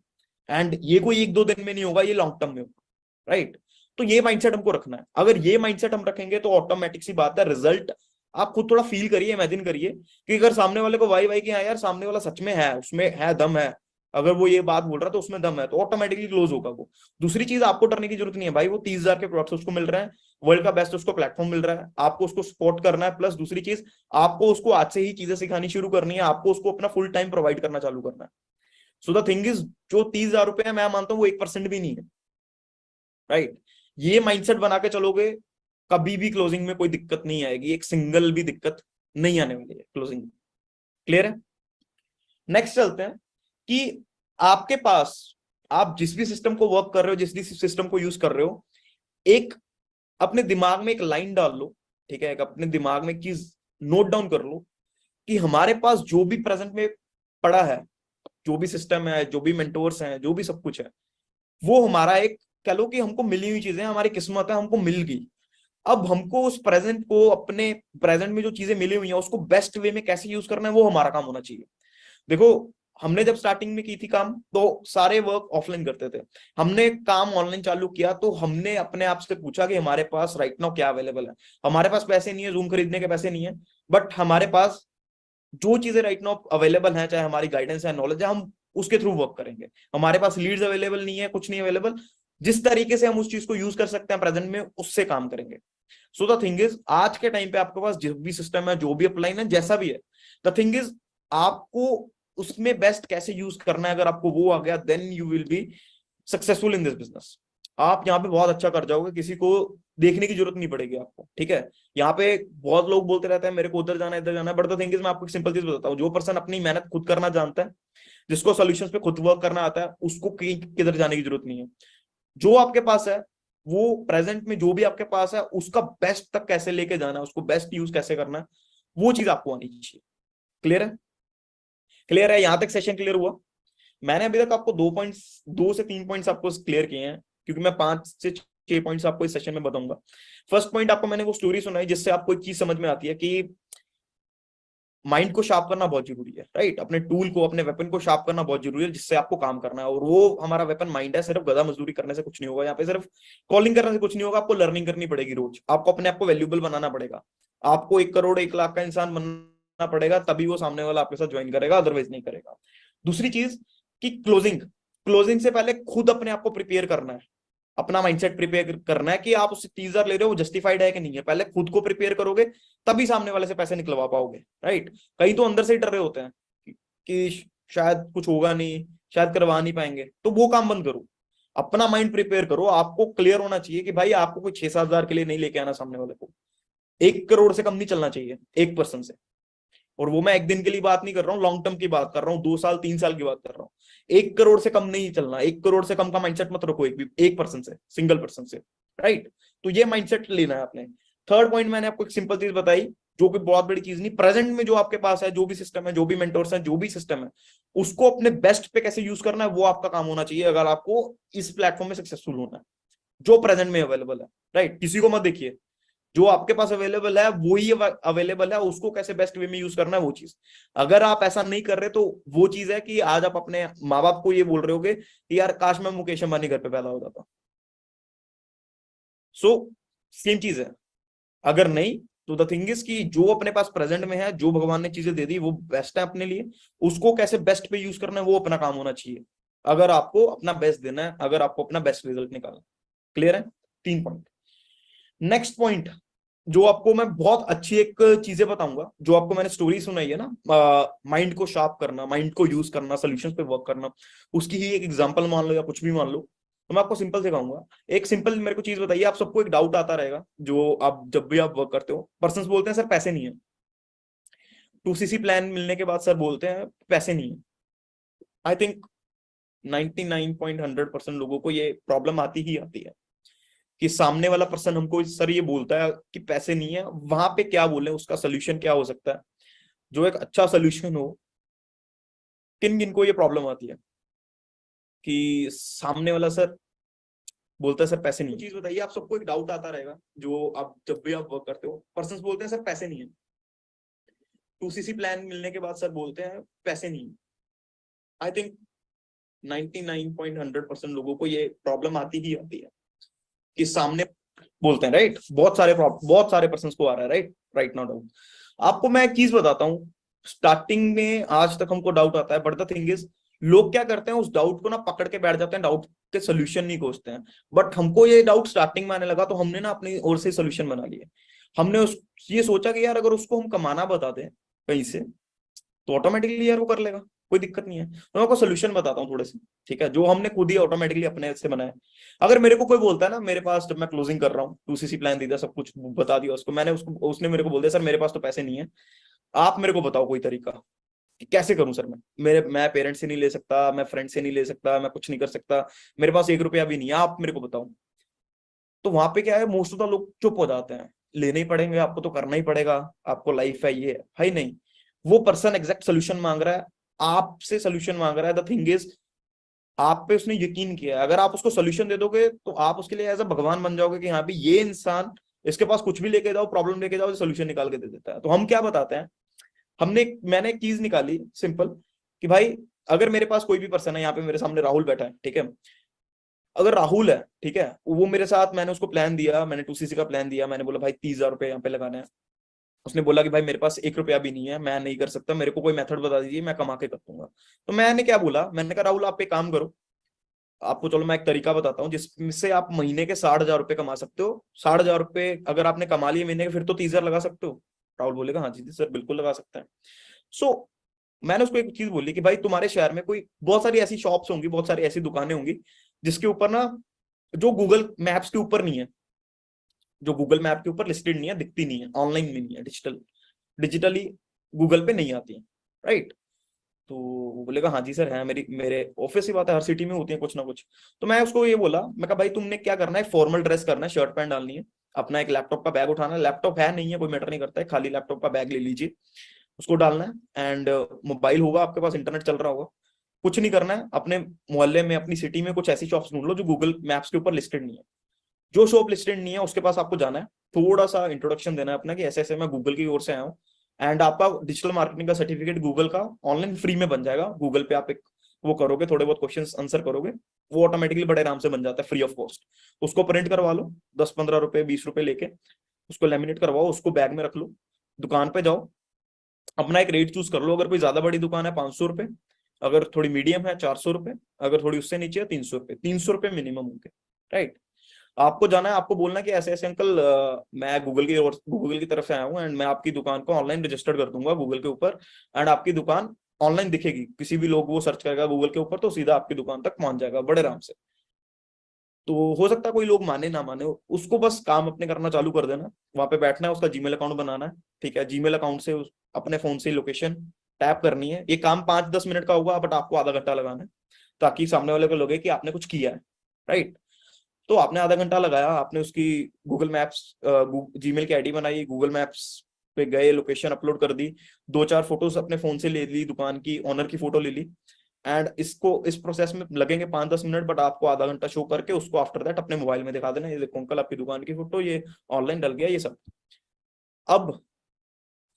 एंड ये कोई 1-2 दिन में नहीं होगा, ये लॉन्ग टर्म में होगा, राइट। तो ये माइंडसेट हमको रखना है। अगर ये माइंडसेट हम रखेंगे तो ऑटोमेटिक सी बात है, रिजल्ट आप खुद थोड़ा फील करिए, इमेजिन करिए कि अगर सामने वाले को वाई वाई कि हाँ यार सामने वाला सच में है, उसमें है दम है, अगर वो ये बात बोल रहा है तो उसमें दम है, तो ऑटोमेटिकली क्लोज होगा वो। दूसरी चीज, आपको डरने की जरूरत नहीं है भाई, वो 30,000 के प्रोडक्ट्स उसको मिल रहे हैं, वर्ल्ड का बेस्ट उसको प्लेटफॉर्म मिल रहा है, आपको उसको सपोर्ट करना है। प्लस दूसरी चीज, आपको उसको आज से ही चीजें सिखानी शुरू करनी है, आपको उसको अपना फुल टाइम प्रोवाइड करना चालू करना है। सो द थिंग इज, जो 30,000 रुपए है, मैं मानता हूँ वो 1% भी नहीं है, राइट। ये माइंडसेट बना के चलोगे, कभी भी क्लोजिंग में कोई दिक्कत नहीं आएगी, एक सिंगल भी दिक्कत नहीं आने वाली है क्लोजिंग में। क्लियर है? नेक्स्ट चलते हैं कि आपके पास, आप जिस भी सिस्टम को वर्क कर रहे हो, जिस भी सिस्टम को यूज कर रहे हो, एक अपने दिमाग में एक लाइन डाल लो, ठीक है, एक अपने दिमाग में एक चीज नोट डाउन कर लो कि हमारे पास जो भी प्रेजेंट में पड़ा है, जो भी सिस्टम है, जो भी मेंटोर्स हैं, जो भी सब कुछ है, वो हमारा एक, कह लो कि हमको मिली हुई चीजें, हमारी किस्मत है, हमको मिल गई। अब हमको उस प्रेजेंट को, अपने प्रेजेंट में जो चीजें मिली हुई हैं, उसको बेस्ट वे में कैसे यूज करना है, वो हमारा काम होना चाहिए। देखो, हमने जब स्टार्टिंग में की थी काम, तो सारे वर्क ऑफलाइन करते थे, हमने काम ऑनलाइन चालू किया, तो हमने अपने आप से पूछा कि हमारे पास राइट नाउ क्या अवेलेबल है। हमारे पास पैसे नहीं है, जूम खरीदने के पैसे नहीं है, बट हमारे पास जो चीजें राइट नाउ अवेलेबल हैं, चाहे हमारी गाइडेंस है, नॉलेज है, हम उसके थ्रू वर्क करेंगे। हमारे पास लीड्स अवेलेबल नहीं है, कुछ नहीं अवेलेबल, जिस तरीके से हम उस चीज को यूज कर सकते हैं प्रेजेंट में, उससे काम करेंगे। सो द थिंग इज, आज के टाइम पे आपके पास जो भी सिस्टम है, जो भी अपलाइन है, जैसा भी है, द थिंग इज, आपको उसमें बेस्ट कैसे यूज करना है, अगर आपको वो आ गया, then you will be successful in this business. आप यहाँ पे बहुत अच्छा कर जाओगे, किसी को देखने की जरूरत नहीं पड़ेगी आपको, ठीक है। यहाँ पे बहुत लोग बोलते रहते हैं मेरे को उधर जाना है, इधर जाना है, बट द थिंग इज, मैं आपको एक सिंपल चीज बताता हूँ, जो पर्सन अपनी मेहनत खुद करना जानता है, जिसको सॉल्यूशंस पे खुद वर्क करना आता है, उसको कहीं किधर जाने की जरूरत नहीं है। जो आपके पास है, वो प्रेजेंट में जो भी आपके पास है, उसका बेस्ट तक कैसे लेके जाना है, उसको बेस्ट यूज कैसे करना है, वो चीज आपको आनी चाहिए। क्लियर है? क्लियर है? यहां तक सेशन क्लियर हुआ? मैंने अभी तक आपको 2 से 3 पॉइंट्स आपको क्लियर किए हैं, क्योंकि मैं 5 से 6 पॉइंट्स आपको इस सेशन में बताऊंगा। फर्स्ट पॉइंट, आपको मैंने वो स्टोरी सुनाई जिससे आपको एक चीज समझ में आती है कि माइंड को शार्प करना बहुत जरूरी है, राइट। अपने टूल को, अपने वेपन को शार्प करना बहुत जरूरी है, जिससे आपको काम करना है, और वो हमारा वेपन माइंड है। सिर्फ गधा मजदूरी करने से कुछ नहीं होगा, यहाँ पे सिर्फ कॉलिंग करने से कुछ नहीं होगा, आपको लर्निंग करनी पड़ेगी रोज, आपको अपने आप को वैल्यूएबल बनाना पड़ेगा, आपको 1 करोड़ 1 लाख का इंसान बनना पड़ेगा, तभी वो सामने वाला आपके साथ ज्वाइन करेगा, अदरवाइज नहीं करेगा। दूसरी चीज कि क्लोजिंग, क्लोजिंग से पहले खुद अपने आप को प्रिपेयर करना है, अपना माइंडसेट प्रिपेयर करना है कि आप उससे 30,000 ले रहे हो वो जस्टिफाइड है कि नहीं है। पहले खुद को प्रिपेयर करोगे तभी सामने वाले से पैसे निकलवा पाओगे, राइट। कई तो अंदर से ही डर रहे होते हैं कि शायद कुछ होगा नहीं, शायद करवा नहीं पाएंगे, तो वो काम बंद करो, अपना माइंड प्रिपेयर करो। आपको क्लियर होना चाहिए कि भाई आपको कोई 6-7 हजार के लिए नहीं लेके आना सामने वाले को, 1 करोड़ से कम नहीं चलना चाहिए एक पर्सन से। और वो मैं एक दिन के लिए बात नहीं कर रहा हूँ, लॉन्ग टर्म की बात कर रहा हूँ, 2 साल 3 साल की बात कर रहा हूँ। 1 करोड़ से कम नहीं चलना, 1 करोड़ से कम का माइंडसेट मत रखो एक पर्सन से, सिंगल पर्सन से, राइट। तो ये माइंडसेट लेना है आपने। थर्ड पॉइंट मैंने आपको एक सिंपल चीज बताई, जो कि बहुत बड़ी चीज नहीं, प्रेजेंट में जो आपके पास है, जो भी सिस्टम है, जो भी मेंटोर्स है, जो भी सिस्टम है, उसको अपने बेस्ट पे कैसे यूज करना है वो आपका काम होना चाहिए, अगर आपको इस प्लेटफॉर्म में सक्सेसफुल होना है जो प्रेजेंट में अवेलेबल है, राइट। किसी को मत देखिए, जो आपके पास अवेलेबल है वो ही अवेलेबल है, उसको कैसे बेस्ट वे में यूज करना है वो चीज। अगर आप ऐसा नहीं कर रहे तो वो चीज है कि आज आप अपने माँ बाप को ये बोल रहे होगे कि यार काश मैं मुकेश अंबानी घर पे पैदा हो जाता। सो सेम चीज है। अगर नहीं तो द थिंग इज कि जो अपने पास प्रेजेंट में है, जो भगवान ने चीजें दे दी वो बेस्ट है अपने लिए, उसको कैसे बेस्ट पे यूज करना है वो अपना काम होना चाहिए, अगर आपको अपना बेस्ट देना है, अगर आपको अपना बेस्ट रिजल्ट निकालना है। क्लियर है? 3 पॉइंट। नेक्स्ट पॉइंट जो आपको मैं बहुत अच्छी एक चीजें बताऊंगा, जो आपको मैंने स्टोरी सुनाई है ना, माइंड को शार्प करना, माइंड को यूज करना, सोल्यूशंस पे वर्क करना, उसकी ही एक एग्जांपल मान लो या कुछ भी मान लो, तो मैं आपको सिंपल सिखाऊंगा। एक सिंपल मेरे को चीज बताइए, आप सबको एक डाउट आता रहेगा जो आप जब भी आप वर्क करते हो, पर्सन बोलते हैं सर पैसे नहीं है, 2CC प्लान मिलने के बाद सर बोलते हैं पैसे नहीं है। आई थिंक 99.100% लोगों को ये प्रॉब्लम आती ही आती है कि सामने वाला पर्सन हमको सर ये बोलता है कि पैसे नहीं है, वहां पे क्या बोले, उसका सोल्यूशन क्या हो सकता है, जो एक अच्छा सोल्यूशन हो। किन किन को ये प्रॉब्लम आती है कि सामने वाला सर बोलता है सर पैसे नहीं है। चीज बताइए, आप सबको एक डाउट आता रहेगा जो आप जब भी आप वर्क करते हो, पर्सन बोलते हैं सर पैसे नहीं है, 2CC प्लान मिलने के बाद सर बोलते हैं पैसे नहीं है। आई थिंक 99.100% लोगों को ये प्रॉब्लम आती ही आती है कि सामने बोलते हैं, राइट। बहुत सारे पर्सन को आ रहा है, राइट, राइट, नो डाउट। आपको मैं एक चीज बताता हूँ, स्टार्टिंग में आज तक हमको डाउट आता है, बट द थिंग इज लोग क्या करते हैं, उस डाउट को ना पकड़ के बैठ जाते हैं, डाउट के सोल्यूशन नहीं खोजते हैं। बट हमको ये डाउट स्टार्टिंग में आने लगा तो हमने ना अपनी ओर से सोल्यूशन बना लिए। हमने ये सोचा कि यार अगर उसको हम कमाना बता दें कहीं से तो ऑटोमेटिकली यार वो कर लेगा, कोई दिक्कत नहीं है। मैं आपको सोल्यूशन बताता हूँ थोड़े से, ठीक है, जो हमने खुद ही ऑटोमेटिकली अपने से बनाया। अगर मेरे को कोई बोलता है ना, मेरे पास जब मैं क्लोजिंग कर रहा हूँ, 2CC प्लान दे दिया, सब कुछ बता दिया उसको मैंने, उसको उसने मेरे को बोल दिया सर मेरे पास तो पैसे नहीं है, आप मेरे को बताओ कोई तरीका कि कैसे करूं सर। मैं पेरेंट्स से नहीं ले सकता, मैं फ्रेंड से नहीं ले सकता, मैं कुछ नहीं कर सकता, मेरे पास 1 रुपया भी नहीं है, आप मेरे को बताओ। तो वहां पे क्या है, मोस्ट ऑफ द लोग चुप हो जाते हैं, लेने ही पड़ेंगे आपको, तो करना ही पड़ेगा, आपको लाइफ है, ये है भाई। नहीं, वो पर्सन एग्जैक्ट सोल्यूशन मांग रहा है, आपसे सोल्यूशन मांग रहा है। द थिंग इज आप पे उसने यकीन किया है, अगर आप उसको सोल्यूशन दे दोगे तो आप उसके लिए एज अ भगवान बन जाओगे कि हाँ भी ये इंसान, इसके पास कुछ भी लेके जाओ, प्रॉब्लम लेके जाओ, सोल्यूशन निकाल के दे देता है। तो हम क्या बताते हैं, मैंने एक चीज निकाली सिंपल कि भाई अगर मेरे पास कोई भी पर्सन है, यहाँ पे मेरे सामने राहुल बैठा है, ठीक है, अगर राहुल है, ठीक है, वो मेरे साथ, मैंने उसको प्लान दिया, मैंने 2CC का प्लान दिया, मैंने बोला भाई 30,000 रुपए यहाँ पे लगाना है। उसने बोला कि भाई मेरे पास 1 रुपया भी नहीं है, मैं नहीं कर सकता, मेरे को कोई मेथड बता दीजिए, मैं कमा के कर दूंगा। तो मैंने क्या बोला, मैंने कहा राहुल आप एक काम करो, आपको चलो मैं एक तरीका बताता हूँ जिससे आप महीने के 60,000 रुपए कमा सकते हो। 60,000 रुपए अगर आपने कमा लिए महीने के, फिर तो 30,000 लगा सकते हो। राहुल बोलेगा हाँ जी सर बिल्कुल लगा सकते हैं। सो मैंने उसको एक चीज बोली कि भाई तुम्हारे शहर में कोई बहुत सारी ऐसी शॉप्स होंगी, बहुत सारी ऐसी दुकानें होंगी जिसके ऊपर ना, जो गूगल मैप्स के ऊपर नहीं है, जो गूगल मैप के ऊपर लिस्टेड नहीं है, दिखती नहीं है, ऑनलाइन में नहीं है, डिजिटली गूगल पे नहीं आती है, राइट। तो वो बोलेगा हाँ जी सर है, मेरे ऑफिस की बात है, हर सिटी में होती है कुछ ना कुछ। तो मैं उसको ये बोला, मैं कहा भाई तुमने क्या करना है, फॉर्मल ड्रेस करना है, शर्ट पैंट डालनी है, अपना एक लैपटॉप का बैग उठाना है, लैपटॉप है नहीं है कोई मैटर नहीं करता है, खाली लैपटॉप का बैग ले लीजिए, उसको डालना है, एंड मोबाइल होगा आपके पास, इंटरनेट चल रहा होगा। कुछ नहीं करना है, अपने मोहल्ले में, अपनी सिटी में कुछ ऐसी शॉप्स ढूंढ लो जो गूगल मैप्स के ऊपर लिस्टेड नहीं है। जो शॉप लिस्टेड नहीं है उसके पास आपको जाना है, थोड़ा सा इंट्रोडक्शन देना है अपना कि ऐसे ऐसे मैं गूगल की ओर से आया हूँ, एंड आपका डिजिटल मार्केटिंग का सर्टिफिकेट गूगल का ऑनलाइन फ्री में बन जाएगा। गूगल पे आप एक वो करोगे, थोड़े बहुत क्वेश्चंस आंसर करोगे, वो ऑटोमेटिकली बड़े आराम से बन जाता है फ्री ऑफ कॉस्ट। उसको प्रिंट करवा लो, 10-15 रुपए 20 रुपए लेके, उसको लेमिनेट करवाओ, उसको बैग में रख लो, दुकान पे जाओ, अपना एक रेट चूज कर लो, अगर कोई ज्यादा बड़ी दुकान है 500 रुपए, अगर थोड़ी मीडियम है 400 रुपए, अगर थोड़ी उससे नीचे है 300 रुपए, 300 रुपए मिनिमम होंगे, राइट। आपको जाना है, आपको बोलना कि ऐसे ऐसे अंकल मैं गूगल की तरफ से आया हूँ एंड मैं आपकी दुकान को ऑनलाइन रजिस्टर्ड कर दूंगा गूगल के ऊपर, एंड आपकी दुकान ऑनलाइन दिखेगी, किसी भी लोग वो सर्च करेगा गूगल के ऊपर तो सीधा आपकी दुकान तक पहुंच जाएगा बड़े आराम से। तो हो सकता है कोई लोग माने ना माने, उसको बस काम अपने करना चालू कर देना, वहां पे बैठना है, उसका जीमेल अकाउंट बनाना है, ठीक है, जीमेल अकाउंट से अपने फोन से लोकेशन टैप करनी है। ये काम 5-10 मिनट का होगा, बट आपको आधा घंटा लगाना है, ताकि सामने वाले को लगे कि आपने कुछ किया है, राइट। तो आपने आधा घंटा लगाया, आपने उसकी गूगल मैप्स जीमेल की आईडी बनाई, गूगल मैप्स पे गए, लोकेशन अपलोड कर दी, 2-4 फोटोज अपने फोन से ले ली, दुकान की ओनर की फोटो ले ली, एंड इसको इस प्रोसेस में लगेंगे 5-10 मिनट, बट आपको आधा घंटा शो करके उसको आफ्टर दैट अपने मोबाइल में दिखा देना, ये देखो अंकल आपकी दुकान की फोटो, ये ऑनलाइन डल गया, ये सब। अब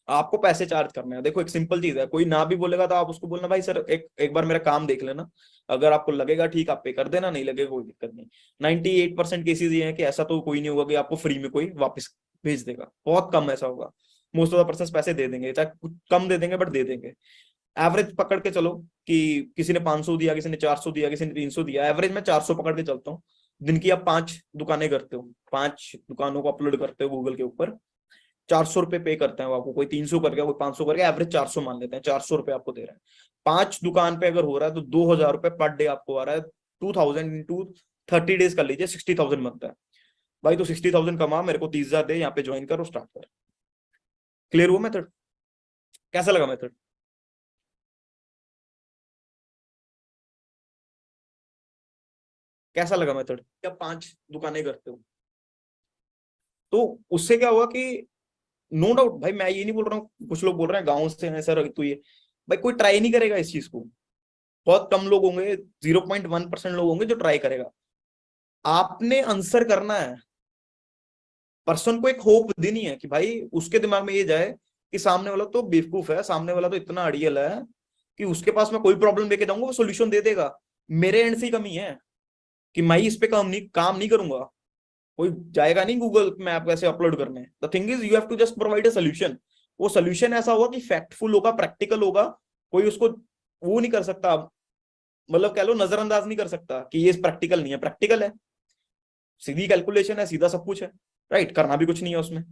आपको पैसे चार्ज करने हैं। देखो एक सिंपल चीज है, कोई ना भी बोलेगा तो आप उसको बोलना भाई सर एक बार मेरा काम देख लेना, अगर आपको लगेगा ठीक आप पे कर देना, नहीं लगेगा कोई दिक्कत नहीं। 98% केसेस ये है कि ऐसा तो कोई नहीं होगा कि आपको फ्री में कोई वापस भेज देगा, बहुत कम ऐसा होगा। मोस्ट ऑफ द पर्सन पैसे दे देंगे, चाहे कुछ कम दे देंगे बट दे देंगे। एवरेज पकड़ के चलो कि किसी ने 500 दिया, किसी ने 400 दिया, किसी ने 300 दिया, एवरेज में 400 पकड़ के चलता हूँ। दिन की आप 5 दुकानें करते हो, 5 दुकानों को अपलोड करते हो गूगल के ऊपर, 400 रुपए पे करते हैं वो आपको, कोई 300 कर गया, कोई 500 कर गया, एवरेज 400 मान लेते हैं, 400 रुपए आपको दे रहा है। 5 दुकान पे अगर हो रहा है तो 2000 रुपए पर डे आपको आ रहा है, 2000 इंटू 30 डेज कर लीजिए, 60,000 बनता है। भाई तो 60,000 कमा, मेरे को 30,000 दे, यहाँ पे ज्वाइन करो, स्टार्ट कर। क्लियर हुआ मेथड? कैसा लगा मेथड? कैसा लगा मेथड? क्या 5 दुकानें करते हो तो उससे क्या हुआ कि नो डाउट भाई, मैं ये नहीं बोल रहा हूँ, कुछ लोग बोल रहे हैं गाँव से हैं सर तो ये, भाई कोई ट्राई नहीं करेगा इस चीज को, बहुत कम लोग होंगे, 0.1% लोग होंगे जो ट्राई करेगा। आपने आंसर करना है, पर्सन को एक होप देनी है कि भाई उसके दिमाग में ये जाए कि सामने वाला तो बेवकूफ है, सामने वाला तो इतना अड़ियल है कि उसके पास मैं कोई प्रॉब्लम लेके जाऊंगा वो सोल्यूशन दे देगा, मेरे एंड से ही कमी है कि मैं इस पे काम नहीं करूंगा। कोई जाएगा नहीं गूगल मैप वैसे अपलोड करने, the thing is you have to just provide a solution. वो सोल्यूशन ऐसा होगा कि फैक्टफुल होगा, प्रैक्टिकल होगा, कोई उसको वो नहीं कर सकता, मतलब कह लो नजरअंदाज नहीं कर सकता कि ये प्रैक्टिकल नहीं है, प्रैक्टिकल है, सीधी कैलकुलेशन है, सीधा सब कुछ है, राइट, करना भी कुछ नहीं है उसमें।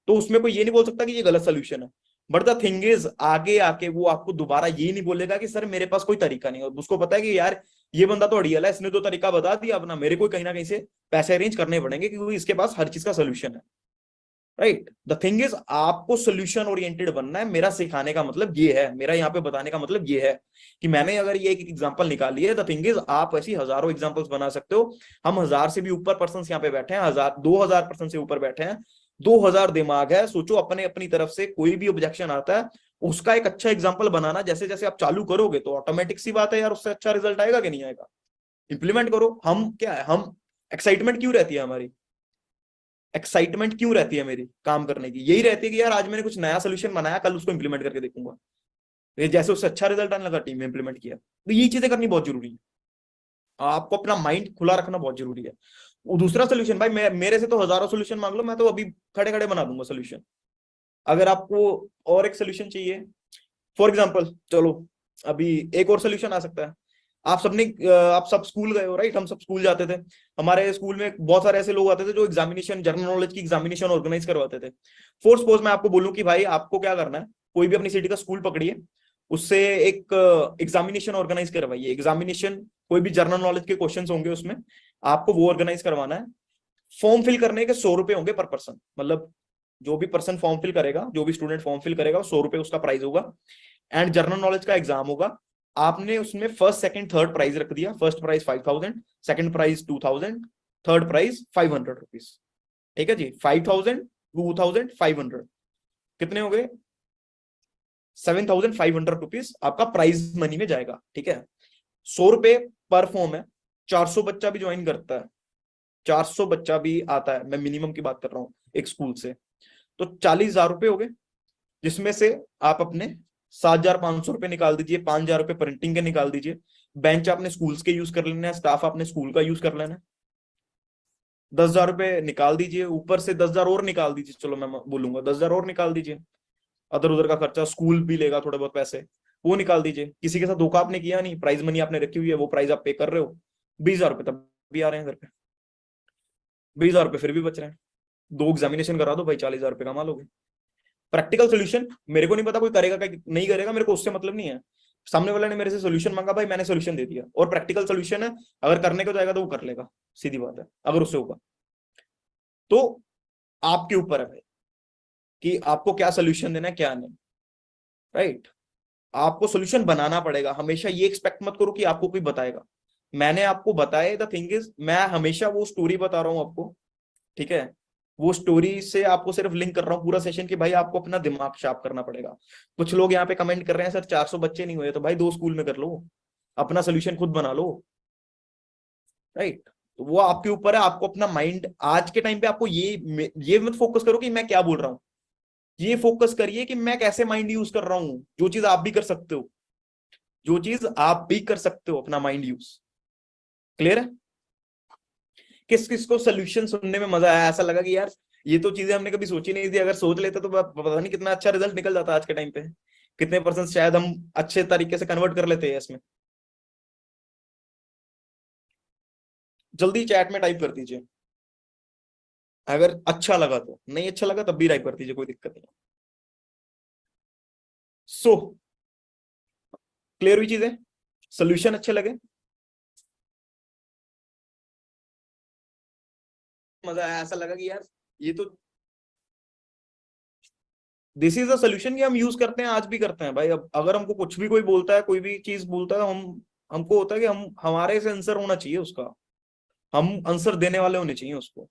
तो उसमें कोई ये नहीं बोल सकता कि ये गलत सोल्यूशन है। बट द थिंग इज आगे आके वो आपको दोबारा ये नहीं बोलेगा कि सर मेरे पास कोई तरीका नहीं है, उसको पता है कि यार ये बंदा तो अड़ियल है, इसने तो तरीका बता दिया अपना, मेरे को कहीं ना कहीं से पैसे अरेंज करने पड़ेंगे क्योंकि इसके पास हर चीज का सोल्यूशन है, राइट। द थिंग इज आपको सोल्यूशन ओरिएंटेड बनना है। मेरा सिखाने का मतलब ये है, मेरा यहाँ पे बताने का मतलब ये है कि मैंने अगर ये एक एग्जांपल निकाली है, द थिंग इज आप ऐसी हजारों एग्जांपल्स बना सकते हो। हम 1000 से भी ऊपर पर्सन यहाँ पे बैठे हैं, 1000 2000 पर्सन से ऊपर बैठे हैं, 2000 दिमाग है। सोचो अपने अपनी तरफ से कोई भी ऑब्जेक्शन आता है उसका एक अच्छा एग्जाम्पल बनाना, जैसे जैसे आप चालू करोगे तो ऑटोमेटिक सी बात है यार, उससे अच्छा रिजल्ट आएगा कि नहीं आएगा। इंप्लीमेंट करो। हम क्या है, हम एक्साइटमेंट क्यों रहती है हमारी, एक्साइटमेंट क्यों रहती है मेरी काम करने की, यही रहती है कि यार आज मैंने कुछ नया सोल्यूशन बनाया, कल उसको इंप्लीमेंट करके देखूंगा, ये जैसे उससे अच्छा रिजल्ट आने लगा टीम में इंप्लीमेंट किया। तो ये चीजें करनी बहुत जरूरी है, आपको अपना माइंड खुला रखना बहुत जरूरी है। वो दूसरा सोल्यूशन भाई, मेरे से तो हजारों सोल्यूशन मांग लो, मैं तो अभी खड़े खड़े बना दूंगा सोल्यूशन। अगर आपको और एक सोल्यूशन चाहिए, फॉर एग्जाम्पल चलो अभी एक और सोल्यूशन आ सकता है। आप सब स्कूल गए हो, राइट, हम सब स्कूल जाते थे, हमारे स्कूल में बहुत सारे ऐसे लोग आते थे जो एग्जामिनेशन, जनरल नॉलेज की एग्जामिनेशन ऑर्गेनाइज करवाते थे। फोर सपोज मैं आपको बोलूं कि भाई आपको क्या करना है, कोई भी अपनी सिटी का स्कूल पकड़िए, उससे एक एग्जामिनेशन ऑर्गेनाइज करवाइए। एग्जामिनेशन कोई भी जनरल नॉलेज के क्वेश्चंस होंगे उसमें, आपको वो ऑर्गेनाइज करवाना है। फॉर्म फिल करने के 100 रुपए होंगे पर पर्सन, मतलब जो भी पर्सन फॉर्म फिल करेगा, जो भी स्टूडेंट फॉर्म फिल करेगा, 100 रुपए उसका प्राइस होगा। एंड जनरल नॉलेज का एग्जाम होगा, आपने उसमें फर्स्ट सेकंड थर्ड प्राइज रख दिया, first prize 5000, second prize 2000, third prize 500 rupees. ठीक है जी, 5000, 2000, 500, कितने हो गए, 7500 रुपीज आपका प्राइज मनी में जाएगा। ठीक है, 100 रुपए पर फॉर्म है, 400 बच्चा भी ज्वाइन करता है, 400 बच्चा भी आता है, मैं मिनिमम की बात कर रहा हूँ एक स्कूल से, तो 40,000 रुपए हो गए, जिसमें से आप अपने 7,500 रुपए निकाल दीजिए, 5,000 रुपए प्रिंटिंग के निकाल दीजिए, बेंच आपने स्कूल्स के यूज कर लेना है, स्टाफ आपने स्कूल का यूज कर लेना है, 10,000 रुपए निकाल दीजिए, ऊपर से 10,000 और निकाल दीजिए, चलो मैं बोलूंगा 10,000 और निकाल दीजिए, अदर उधर का खर्चा, स्कूल भी लेगा थोड़े बहुत पैसे, वो निकाल दीजिए। किसी के साथ धोखा आपने किया नहीं, प्राइज मनी आपने रखी हुई है, वो प्राइज आप पे कर रहे हो, 20,000 रुपये तब भी आ रहे हैं घर पे, 20,000 रुपये फिर भी बच रहे हैं। 2 एग्जामिनेशन करा दो भाई, 40,000 रुपये कमा लोगे। प्रैक्टिकल सोल्यूशन मेरे को नहीं पता कोई करेगा क्या नहीं करेगा, मेरे को उससे मतलब नहीं है। सामने वाले ने मेरे से सोल्यूशन मांगा भाई, मैंने सोल्यूशन दे दिया, और प्रैक्टिकल सोल्यूशन है, अगर करने को जाएगा तो वो कर लेगा, सीधी बात है, अगर उससे होगा तो। आपके ऊपर है भाई कि आपको क्या सोल्यूशन देना है क्या नहीं, राइट। आपको सोल्यूशन बनाना पड़ेगा, हमेशा ये एक्सपेक्ट मत करो कि आपको कोई बताएगा। मैंने आपको बताया, द थिंग इज मैं हमेशा वो स्टोरी बता रहा हूं आपको, ठीक है। वो स्टोरी से आपको सिर्फ लिंक कर रहा हूँ पूरा सेशन कि भाई आपको अपना दिमाग शार्प करना पड़ेगा। कुछ लोग यहाँ पे कमेंट कर रहे हैं सर 400 बच्चे नहीं हुए, तो भाई 2 स्कूल में कर लो, अपना सोल्यूशन खुद बना लो, राइट। तो वो आपके ऊपर है, आपको अपना माइंड आज के टाइम पे आपको ये मत फोकस करो कि मैं क्या बोल रहा हूँ, ये फोकस करिए कि मैं कैसे माइंड यूज कर रहा हूँ, जो चीज आप भी कर सकते हो, जो चीज आप भी कर सकते हो, अपना माइंड यूज। क्लियर है? किस किस को सोल्यूशन सुनने में मजा आया, ऐसा लगा कि यार ये तो चीजें हमने कभी सोची नहीं थी, अगर सोच लेते तो पता नहीं कितना अच्छा रिजल्ट निकल जाता आज के टाइम पे, कितने परसेंट शायद हम अच्छे तरीके से कन्वर्ट कर लेते हैं इसमें। जल्दी चैट में टाइप कर दीजिए, अगर अच्छा लगा तो, नहीं अच्छा लगा तब भी टाइप कर दीजिए, कोई दिक्कत नहीं। सो क्लियर हुई चीजें, सोल्यूशन अच्छे लगे, मजा आया, ऐसा लगा कि यार ये तो दिस इज अ सोल्यूशन कि हम यूज करते हैं, आज भी करते हैं भाई। अब अगर हमको कुछ भी कोई बोलता है, कोई भी चीज बोलता है, तो हमको होता है कि हम हमारे से आंसर होना चाहिए उसका, हम आंसर देने वाले होने चाहिए उसको।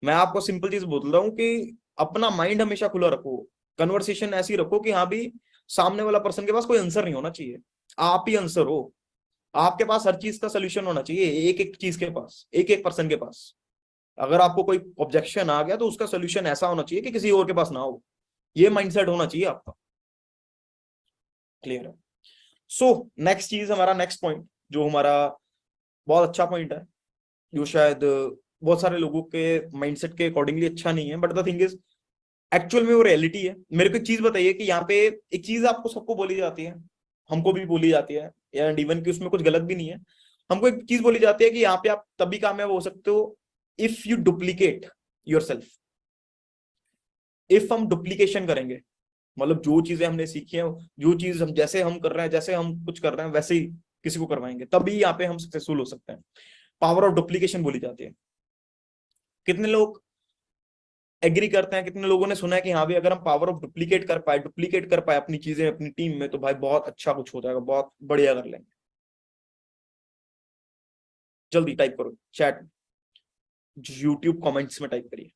मैं आपको सिंपल चीज बोल रहा हूँ कि अपना माइंड हमेशा खुला रखो, कन्वर्सेशन ऐसी रखो कि हाँ भी सामने वाला पर्सन के पास कोई आंसर नहीं होना चाहिए, आप ही आंसर हो। आपके पास हर चीज का सोल्यूशन होना चाहिए, एक एक चीज के पास, एक एक पर्सन के पास। अगर आपको कोई ऑब्जेक्शन आ गया तो उसका सोल्यूशन ऐसा होना चाहिए कि किसी और के पास ना हो, ये माइंडसेट होना चाहिए आपका। क्लियर है? सो नेक्स्ट चीज, हमारा नेक्स्ट पॉइंट जो हमारा बहुत अच्छा पॉइंट है, जो शायद बहुत सारे लोगों के माइंडसेट के अकॉर्डिंगली अच्छा नहीं है, but the thing is actual में वो रियलिटी है। मेरे को एक चीज बताइए कि यहाँ पे एक चीज आपको सबको बोली जाती है, हमको भी बोली जाती है, एंड इवन कि उसमें कुछ गलत भी नहीं है। हमको एक चीज बोली जाती है कि यहाँ पे आप तभी कामयाब हो सकते हो if you duplicate your self. If हम डुप्लीकेशन करेंगे, मतलब जो चीजें हमने सीखी हैं, जो चीज हम जैसे हम कर रहे हैं, जैसे हम कुछ कर रहे हैं वैसे ही किसी को करवाएंगे, तभी यहाँ पे हम सक्सेसफुल हो सकते हैं। पावर ऑफ डुप्लीकेशन बोली जाती है। कितने लोग एग्री करते हैं, कितने लोगों ने सुना है कि हाँ भाई अगर हम पावर ऑफ डुप्लीकेट कर पाए अपनी चीजें अपनी टीम में, तो भाई बहुत अच्छा कुछ हो जाएगा, बहुत बढ़िया कर लेंगे। जल्दी टाइप करो चैट, यूट्यूब कमेंट्स में टाइप करिए,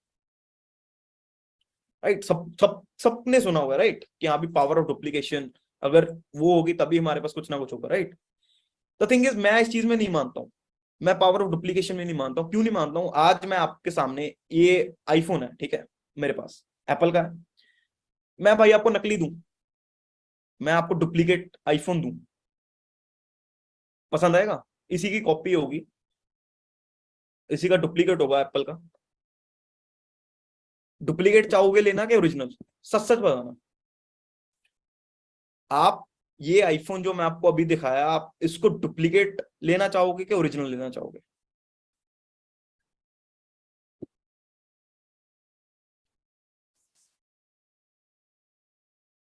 राइट। सब सब सबने सुना होगा, राइट, कि हाँ भी पावर ऑफ डुप्लीकेशन अगर वो होगी तभी हमारे पास कुछ ना कुछ होगा, राइट। द थिंग इज मैं इस चीज में नहीं मानता हूँ, मैं पावर ऑफ डुप्लीकेशन में नहीं मानता हूँ। क्यों नहीं मानता हूँ? आज मैं आपके सामने, ये आईफोन है, ठीक है, मेरे पास एप्पल का है, मैं भाई आपको नकली दूं, मैं आपको डुप्लीकेट आईफोन दूं, पसंद आएगा? इसी की कॉपी होगी, इसी का डुप्लीकेट होगा एप्पल का। डुप्लीकेट चाहोगे लेना कि ओरिजिनल? सच सच बताना, आप ये आईफोन जो मैं आपको अभी दिखाया, आप इसको डुप्लीकेट लेना चाहोगे कि ओरिजिनल लेना चाहोगे?